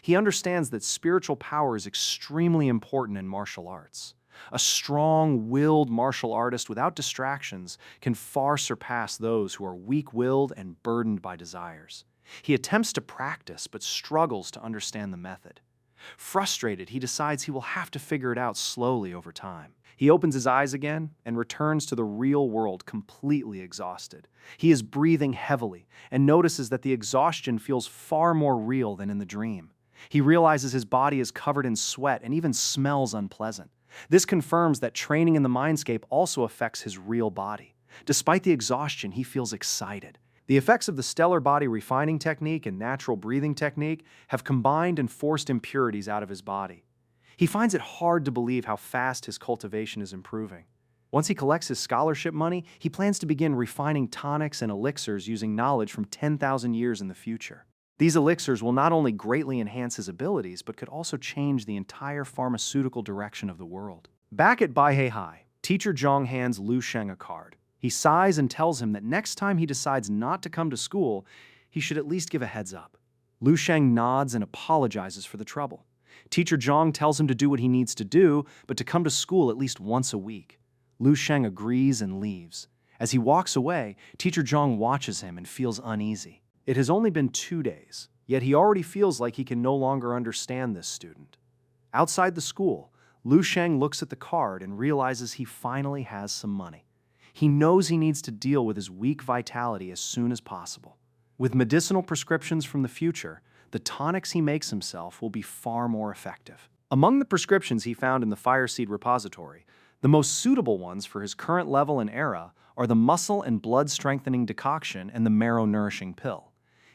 He understands that spiritual power is extremely important in martial arts. A strong-willed martial artist without distractions can far surpass those who are weak-willed and burdened by desires. He attempts to practice but struggles to understand the method. Frustrated, he decides he will have to figure it out slowly over time. He opens his eyes again and returns to the real world completely exhausted. He is breathing heavily and notices that the exhaustion feels far more real than in the dream. He realizes his body is covered in sweat and even smells unpleasant. This confirms that training in the mindscape also affects his real body. Despite the exhaustion, he feels excited. The effects of the stellar body refining technique and natural breathing technique have combined and forced impurities out of his body. He finds it hard to believe how fast his cultivation is improving. Once he collects his scholarship money, he plans to begin refining tonics and elixirs using knowledge from 10,000 years in the future. These elixirs will not only greatly enhance his abilities, but could also change the entire pharmaceutical direction of the world. Back at Baihei High, Teacher Zhang hands Lu Sheng a card. He sighs and tells him that next time he decides not to come to school, he should at least give a heads up. Lu Sheng nods and apologizes for the trouble. Teacher Zhang tells him to do what he needs to do, but to come to school at least once a week. Lu Sheng agrees and leaves. As he walks away, Teacher Zhang watches him and feels uneasy. It has only been 2 days, yet he already feels like he can no longer understand this student. Outside the school, Lu Sheng looks at the card and realizes he finally has some money. He knows he needs to deal with his weak vitality as soon as possible. With medicinal prescriptions from the future, the tonics he makes himself will be far more effective. Among the prescriptions he found in the Fireseed repository, the most suitable ones for his current level and era are the muscle and blood strengthening decoction and the marrow nourishing pill.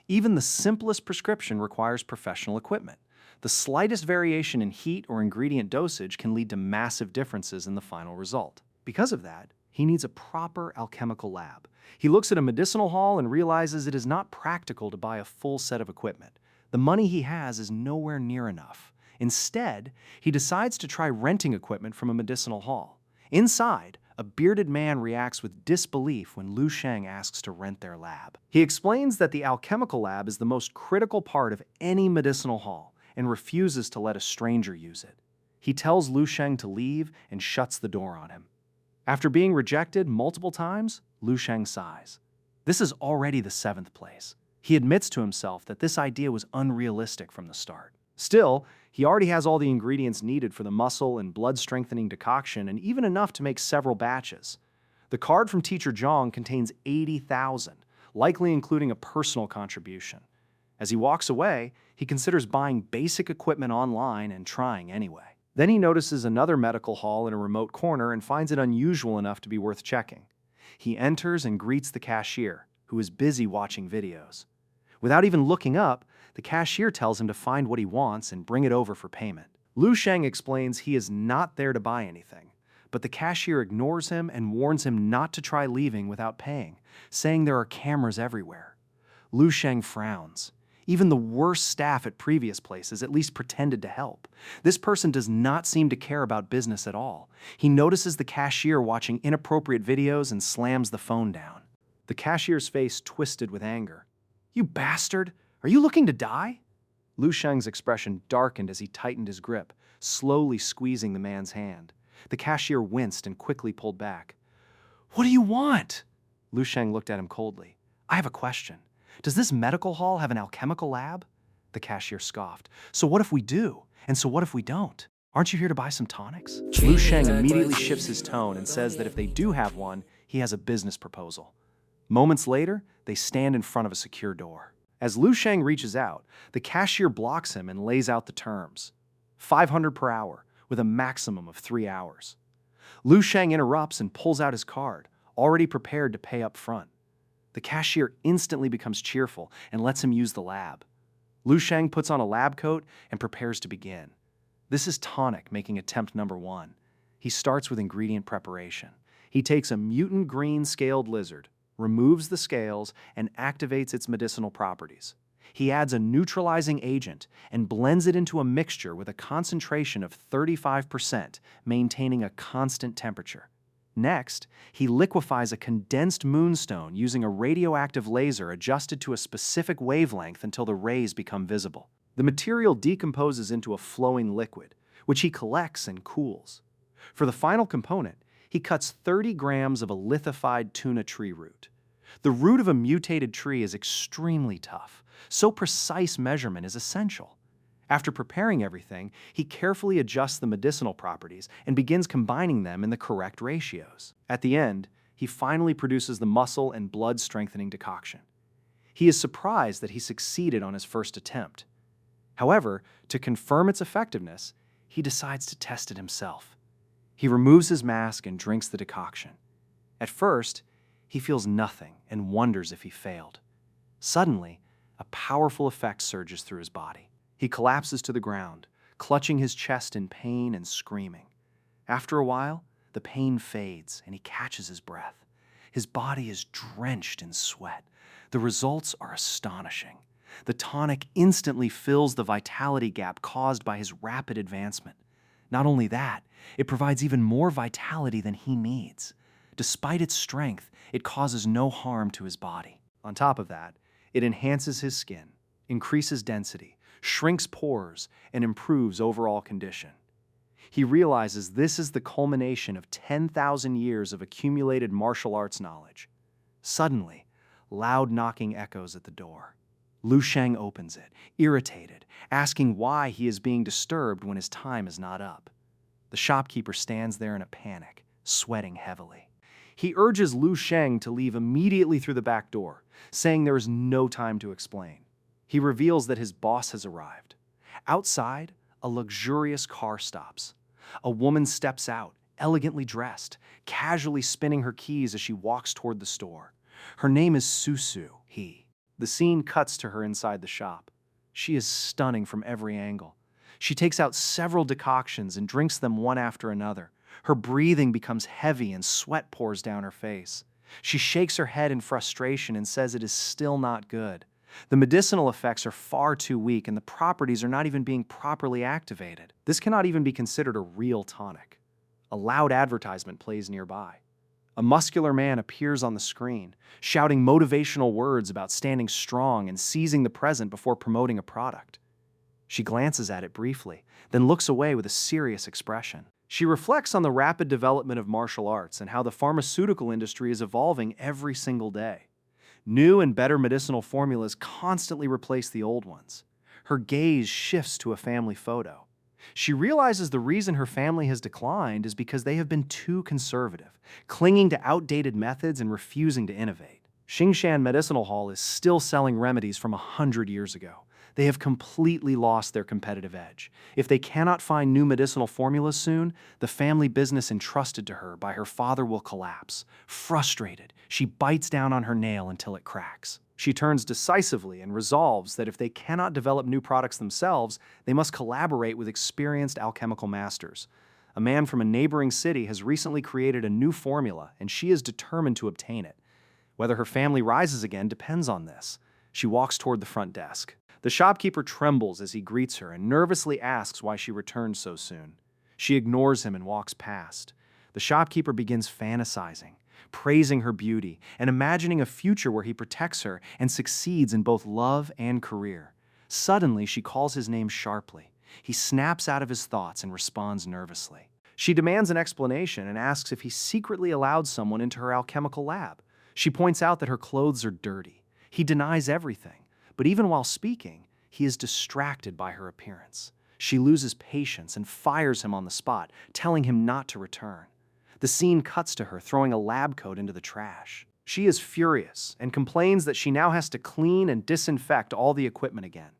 Even the simplest prescription requires professional equipment. The slightest variation in heat or ingredient dosage can lead to massive differences in the final result. Because of that, he needs a proper alchemical lab. He looks at a medicinal hall and realizes it is not practical to buy a full set of equipment. The money he has is nowhere near enough. Instead, he decides to try renting equipment from a medicinal hall. Inside, a bearded man reacts with disbelief when Lu Sheng asks to rent their lab. He explains that the alchemical lab is the most critical part of any medicinal hall and refuses to let a stranger use it. He tells Lu Sheng to leave and shuts the door on him. After being rejected multiple times, Lu Sheng sighs. This is already the 7th place. He admits to himself that this idea was unrealistic from the start. Still, he already has all the ingredients needed for the muscle and blood-strengthening decoction and even enough to make several batches. The card from Teacher Zhang contains 80,000, likely including a personal contribution. As he walks away, he considers buying basic equipment online and trying anyway. Then he notices another medical hall in a remote corner and finds it unusual enough to be worth checking. He enters and greets the cashier, who is busy watching videos. Without even looking up, the cashier tells him to find what he wants and bring it over for payment. Lu Sheng explains he is not there to buy anything, but the cashier ignores him and warns him not to try leaving without paying, saying there are cameras everywhere. Lu Sheng frowns. Even the worst staff at previous places at least pretended to help. This person does not seem to care about business at all. He notices the cashier watching inappropriate videos and slams the phone down. The cashier's face twisted with anger. "You bastard! Are you looking to die?" Lu Sheng's expression darkened as he tightened his grip, slowly squeezing the man's hand. The cashier winced and quickly pulled back. "What do you want?" Lu Sheng looked at him coldly. "I have a question. Does this medical hall have an alchemical lab?" The cashier scoffed. "So what if we do? And so what if we don't? Aren't you here to buy some tonics?" Lu Sheng immediately shifts his tone and says that if they do have one, he has a business proposal. Moments later, they stand in front of a secure door. As Lu Sheng reaches out, the cashier blocks him and lays out the terms. 500 per hour, with a maximum of 3 hours. Lu Sheng interrupts and pulls out his card, already prepared to pay up front. The cashier instantly becomes cheerful and lets him use the lab. Lu Sheng puts on a lab coat and prepares to begin. This is tonic making attempt number 1. He starts with ingredient preparation. He takes a mutant green scaled lizard, removes the scales, and activates its medicinal properties. He adds a neutralizing agent and blends it into a mixture with a concentration of 35%, maintaining a constant temperature. Next, he liquefies a condensed moonstone using a radioactive laser adjusted to a specific wavelength until the rays become visible. The material decomposes into a flowing liquid, which he collects and cools. For the final component, he cuts 30 grams of a lithified tuna tree root. The root of a mutated tree is extremely tough, so precise measurement is essential. After preparing everything, he carefully adjusts the medicinal properties and begins combining them in the correct ratios. At the end, he finally produces the muscle and blood-strengthening decoction. He is surprised that he succeeded on his first attempt. However, to confirm its effectiveness, he decides to test it himself. He removes his mask and drinks the decoction. At first, he feels nothing and wonders if he failed. Suddenly, a powerful effect surges through his body. He collapses to the ground, clutching his chest in pain and screaming. After a while, the pain fades and he catches his breath. His body is drenched in sweat. The results are astonishing. The tonic instantly fills the vitality gap caused by his rapid advancement. Not only that, it provides even more vitality than he needs. Despite its strength, it causes no harm to his body. On top of that, it enhances his skin, increases density, shrinks pores, and improves overall condition. He realizes this is the culmination of 10,000 years of accumulated martial arts knowledge. Suddenly, loud knocking echoes at the door. Lu Sheng opens it, irritated, asking why he is being disturbed when his time is not up. The shopkeeper stands there in a panic, sweating heavily. He urges Lu Sheng to leave immediately through the back door, saying there is no time to explain. He reveals that his boss has arrived. Outside, a luxurious car stops. A woman steps out, elegantly dressed, casually spinning her keys as she walks toward the store. Her name is Susu, he. The scene cuts to her inside the shop. She is stunning from every angle. She takes out several decoctions and drinks them one after another. Her breathing becomes heavy and sweat pours down her face. She shakes her head in frustration and says it is still not good. The medicinal effects are far too weak and the properties are not even being properly activated. This cannot even be considered a real tonic. A loud advertisement plays nearby. A muscular man appears on the screen, shouting motivational words about standing strong and seizing the present before promoting a product. She glances at it briefly, then looks away with a serious expression. She reflects on the rapid development of martial arts and how the pharmaceutical industry is evolving every single day. New and better medicinal formulas constantly replace the old ones. Her gaze shifts to a family photo. She realizes the reason her family has declined is because they have been too conservative, clinging to outdated methods and refusing to innovate. Xingshan Medicinal Hall is still selling remedies from 100 years ago. They have completely lost their competitive edge. If they cannot find new medicinal formulas soon, the family business entrusted to her by her father will collapse. Frustrated, she bites down on her nail until it cracks. She turns decisively and resolves that if they cannot develop new products themselves, they must collaborate with experienced alchemical masters. A man from a neighboring city has recently created a new formula, and she is determined to obtain it. Whether her family rises again depends on this. She walks toward the front desk. The shopkeeper trembles as he greets her and nervously asks why she returned so soon. She ignores him and walks past. The shopkeeper begins fantasizing, praising her beauty, and imagining a future where he protects her and succeeds in both love and career. Suddenly, she calls his name sharply. He snaps out of his thoughts and responds nervously. She demands an explanation and asks if he secretly allowed someone into her alchemical lab. She points out that her clothes are dirty. He denies everything, but even while speaking, he is distracted by her appearance. She loses patience and fires him on the spot, telling him not to return. The scene cuts to her throwing a lab coat into the trash. She is furious and complains that she now has to clean and disinfect all the equipment again.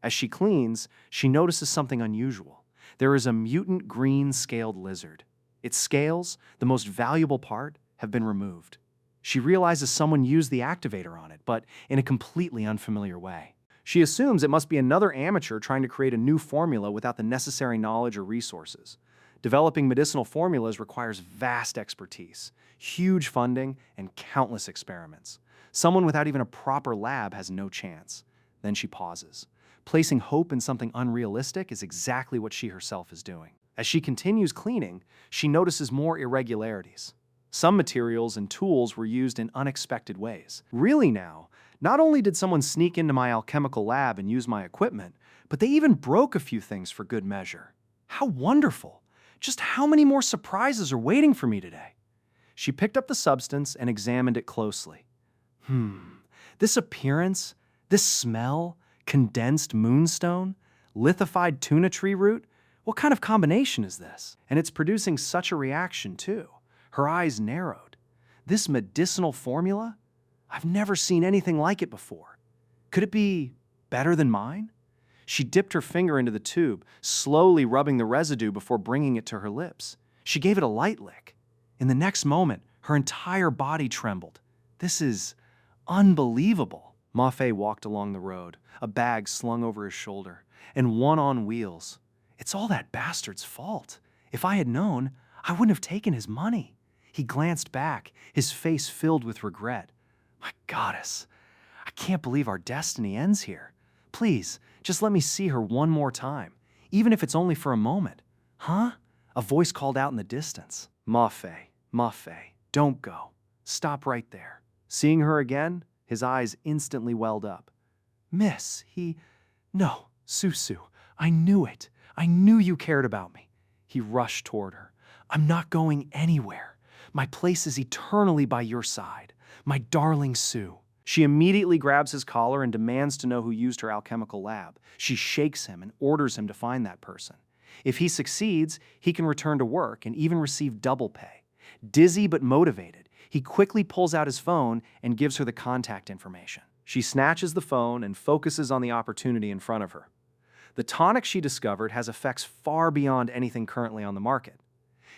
As she cleans, she notices something unusual. There is a mutant green scaled lizard. Its scales, the most valuable part, have been removed. She realizes someone used the activator on it, but in a completely unfamiliar way. She assumes it must be another amateur trying to create a new formula without the necessary knowledge or resources. Developing medicinal formulas requires vast expertise, huge funding, and countless experiments. Someone without even a proper lab has no chance. Then she pauses. Placing hope in something unrealistic is exactly what she herself is doing. As she continues cleaning, she notices more irregularities. Some materials and tools were used in unexpected ways. Really now, not only did someone sneak into my alchemical lab and use my equipment, but they even broke a few things for good measure. How wonderful! Just how many more surprises are waiting for me today? She picked up the substance and examined it closely. This appearance, this smell, condensed moonstone, Lithified tuna tree root? What kind of combination is this? And it's producing such a reaction, too. Her eyes narrowed. This medicinal formula? I've never seen anything like it before. Could it be better than mine? She dipped her finger into the tube, slowly rubbing the residue before bringing it to her lips. She gave it a light lick. In the next moment, her entire body trembled. This is unbelievable. Ma Fei walked along the road, a bag slung over his shoulder, and one on wheels. It's all that bastard's fault. If I had known, I wouldn't have taken his money. He glanced back, his face filled with regret. My goddess, I can't believe our destiny ends here. Please, just let me see her one more time, even if it's only for a moment. Huh? A voice called out in the distance. Ma Fei, don't go. Stop right there. Seeing her again, his eyes instantly welled up. Miss, No, Susu, I knew it. I knew you cared about me. He rushed toward her. I'm not going anywhere. My place is eternally by your side. My darling Sue. She immediately grabs his collar and demands to know who used her alchemical lab. She shakes him and orders him to find that person. If he succeeds, he can return to work and even receive double pay. Dizzy but motivated, he quickly pulls out his phone and gives her the contact information. She snatches the phone and focuses on the opportunity in front of her. The tonic she discovered has effects far beyond anything currently on the market.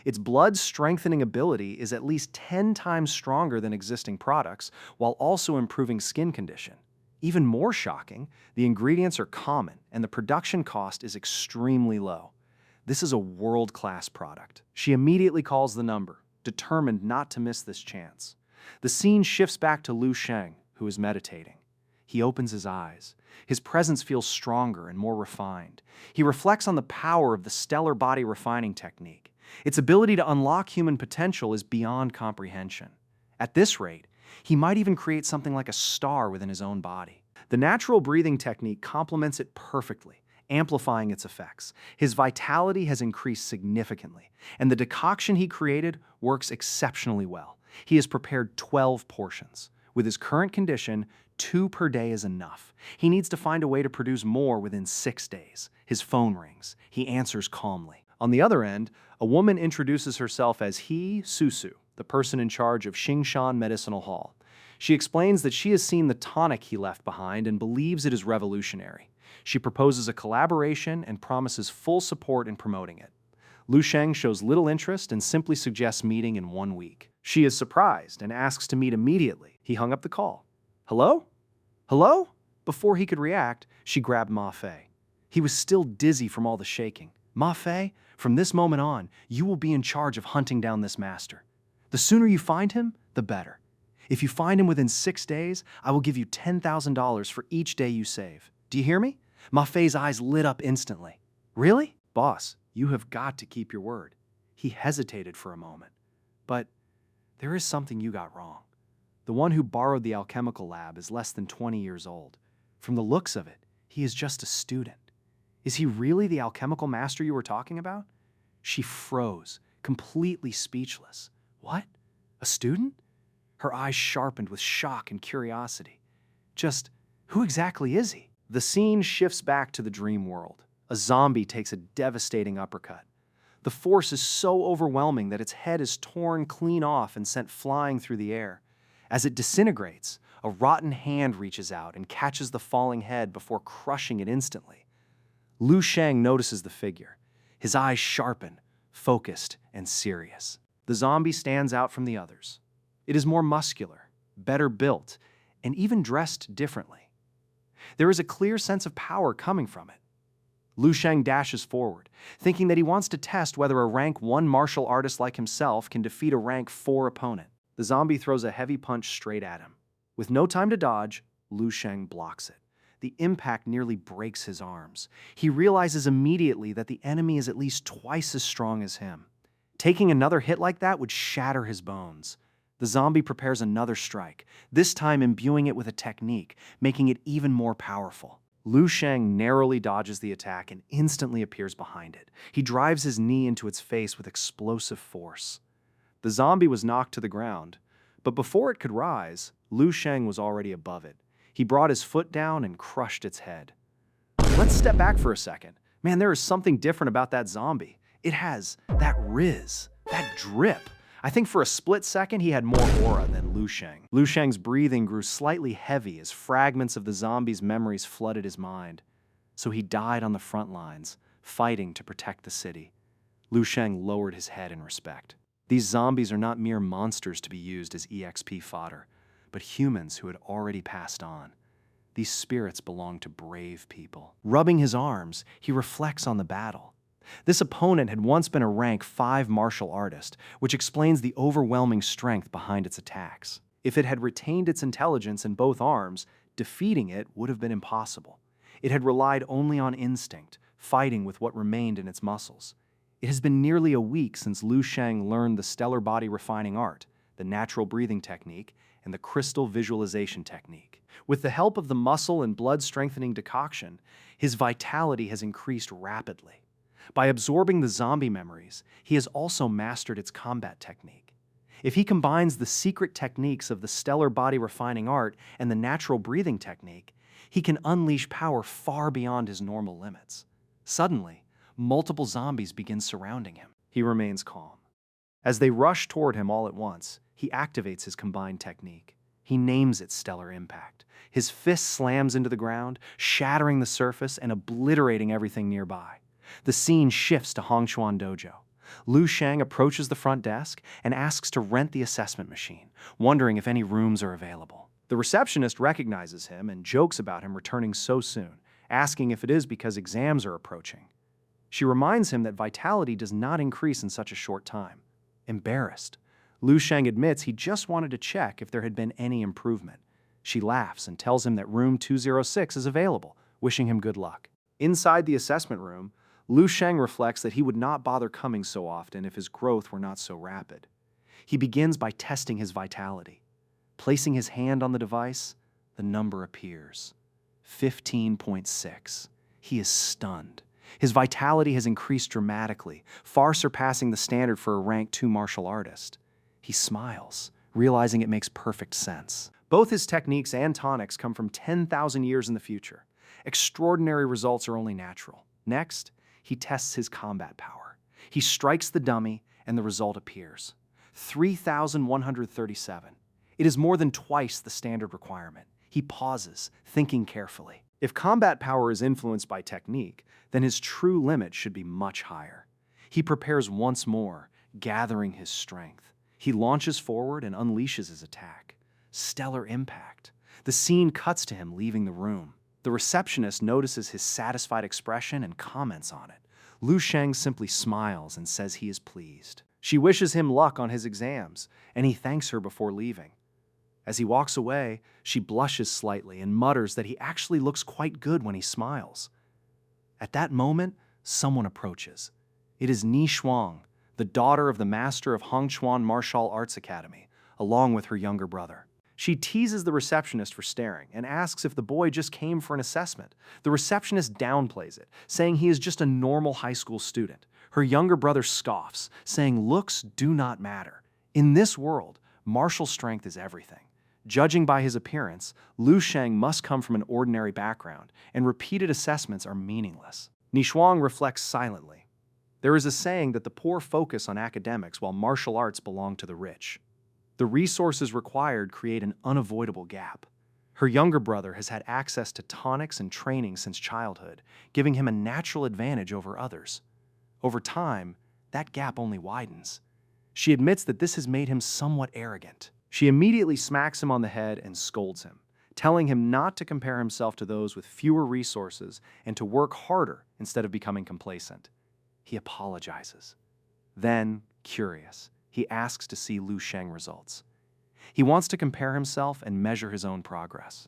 Its blood-strengthening ability is at least 10 times stronger than existing products, while also improving skin condition. Even more shocking, the ingredients are common and the production cost is extremely low. This is a world-class product. She immediately calls the number, determined not to miss this chance. The scene shifts back to Lu Sheng, who is meditating. He opens his eyes. His presence feels stronger and more refined. He reflects on the power of the stellar body refining technique. Its ability to unlock human potential is beyond comprehension. At this rate, he might even create something like a star within his own body. The natural breathing technique complements it perfectly, amplifying its effects. His vitality has increased significantly, and the decoction he created works exceptionally well. He has prepared 12 portions. With his current condition, 2 per day is enough. He needs to find a way to produce more within 6 days. His phone rings. He answers calmly. On the other end, a woman introduces herself as Susu, the person in charge of Xingshan Medicinal Hall. She explains that she has seen the tonic he left behind and believes it is revolutionary. She proposes a collaboration and promises full support in promoting it. Lu Sheng shows little interest and simply suggests meeting in 1 week. She is surprised and asks to meet immediately. He hung up the call. Hello? Hello? Before he could react, she grabbed Ma Fei. He was still dizzy from all the shaking. Ma Fei, from this moment on, you will be in charge of hunting down this master. The sooner you find him, the better. If you find him within 6 days, I will give you $10,000 for each day you save. Do you hear me? Ma Fei's eyes lit up instantly. Really? Boss, you have got to keep your word. He hesitated for a moment. But there is something you got wrong. The one who borrowed the alchemical lab is less than 20 years old. From the looks of it, he is just a student. Is he really the alchemical master you were talking about? She froze, completely speechless. What? A student? Her eyes sharpened with shock and curiosity. Just, who exactly is he? The scene shifts back to the dream world. A zombie takes a devastating uppercut. The force is so overwhelming that its head is torn clean off and sent flying through the air. As it disintegrates, a rotten hand reaches out and catches the falling head before crushing it instantly. Lu Sheng notices the figure. His eyes sharpen, focused, and serious. The zombie stands out from the others. It is more muscular, better built, and even dressed differently. There is a clear sense of power coming from it. Lu Sheng dashes forward, thinking that he wants to test whether a rank 1 martial artist like himself can defeat a rank 4 opponent. The zombie throws a heavy punch straight at him. With no time to dodge, Lu Sheng blocks it. The impact nearly breaks his arms. He realizes immediately that the enemy is at least twice as strong as him. Taking another hit like that would shatter his bones. The zombie prepares another strike, this time imbuing it with a technique, making it even more powerful. Lu Sheng narrowly dodges the attack and instantly appears behind it. He drives his knee into its face with explosive force. The zombie was knocked to the ground, but before it could rise, Lu Sheng was already above it. He brought his foot down and crushed its head. Let's step back for a second. Man, there is something different about that zombie. It has that rizz, that drip. I think for a split second he had more aura than Lu Sheng. Lu Sheng's breathing grew slightly heavy as fragments of the zombie's memories flooded his mind. So he died on the front lines, fighting to protect the city. Lu Sheng lowered his head in respect. These zombies are not mere monsters to be used as EXP fodder, but humans who had already passed on. These spirits belong to brave people. Rubbing his arms, he reflects on the battle. This opponent had once been a rank 5 martial artist, which explains the overwhelming strength behind its attacks. If it had retained its intelligence in both arms, defeating it would have been impossible. It had relied only on instinct, fighting with what remained in its muscles. It has been nearly a week since Lu Sheng learned the stellar body refining art, the natural breathing technique, and the crystal visualization technique. With the help of the muscle and blood strengthening decoction, his vitality has increased rapidly. By absorbing the zombie memories, he has also mastered its combat technique. If he combines the secret techniques of the stellar body refining art and the natural breathing technique, he can unleash power far beyond his normal limits. Suddenly, multiple zombies begin surrounding him. He remains calm. As they rush toward him all at once, he activates his combined technique. He names it Stellar Impact. His fist slams into the ground, shattering the surface and obliterating everything nearby. The scene shifts to Hongchuan Dojo. Lu Sheng approaches the front desk and asks to rent the assessment machine, wondering if any rooms are available. The receptionist recognizes him and jokes about him returning so soon, asking if it is because exams are approaching. She reminds him that vitality does not increase in such a short time. Embarrassed, Lu Sheng admits he just wanted to check if there had been any improvement. She laughs and tells him that room 206 is available, wishing him good luck. Inside the assessment room, Lu Sheng reflects that he would not bother coming so often if his growth were not so rapid. He begins by testing his vitality. Placing his hand on the device, the number appears. 15.6. He is stunned. His vitality has increased dramatically, far surpassing the standard for a rank 2 martial artist. He smiles, realizing it makes perfect sense. Both his techniques and tonics come from 10,000 years in the future. Extraordinary results are only natural. Next, he tests his combat power. He strikes the dummy, and the result appears. 3,137. It is more than twice the standard requirement. He pauses, thinking carefully. If combat power is influenced by technique, then his true limit should be much higher. He prepares once more, gathering his strength. He launches forward and unleashes his attack. Stellar Impact. The scene cuts to him leaving the room. The receptionist notices his satisfied expression and comments on it. Lu Sheng simply smiles and says he is pleased. She wishes him luck on his exams, and he thanks her before leaving. As he walks away, she blushes slightly and mutters that he actually looks quite good when he smiles. At that moment, someone approaches. It is Ni Shuang, the daughter of the master of Hongchuan Martial Arts Academy, along with her younger brother. She teases the receptionist for staring and asks if the boy just came for an assessment. The receptionist downplays it, saying he is just a normal high school student. Her younger brother scoffs, saying looks do not matter. In this world, martial strength is everything. Judging by his appearance, Lu Sheng must come from an ordinary background, and repeated assessments are meaningless. Ni Shuang reflects silently. There is a saying that the poor focus on academics while martial arts belong to the rich. The resources required create an unavoidable gap. Her younger brother has had access to tonics and training since childhood, giving him a natural advantage over others. Over time, that gap only widens. She admits that this has made him somewhat arrogant. She immediately smacks him on the head and scolds him, telling him not to compare himself to those with fewer resources and to work harder instead of becoming complacent. He apologizes. Then, curious, he asks to see Lu Sheng results. He wants to compare himself and measure his own progress.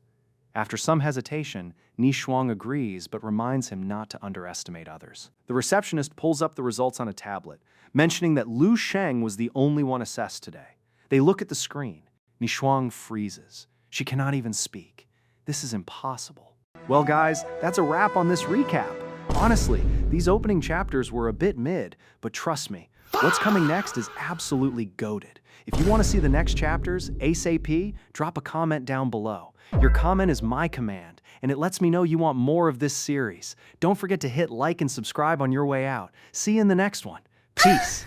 After some hesitation, Ni Shuang agrees but reminds him not to underestimate others. The receptionist pulls up the results on a tablet, mentioning that Lu Sheng was the only one assessed today. They look at the screen. Ni Shuang freezes. She cannot even speak. This is impossible. Well, guys, that's a wrap on this recap. Honestly, these opening chapters were a bit mid, but trust me, What's coming next is absolutely goated. If you want to see the next chapters ASAP, drop a comment down below. Your comment is my command, and it lets me know you want more of this series. Don't forget to hit like and subscribe on your way out. See you in the next one. Peace.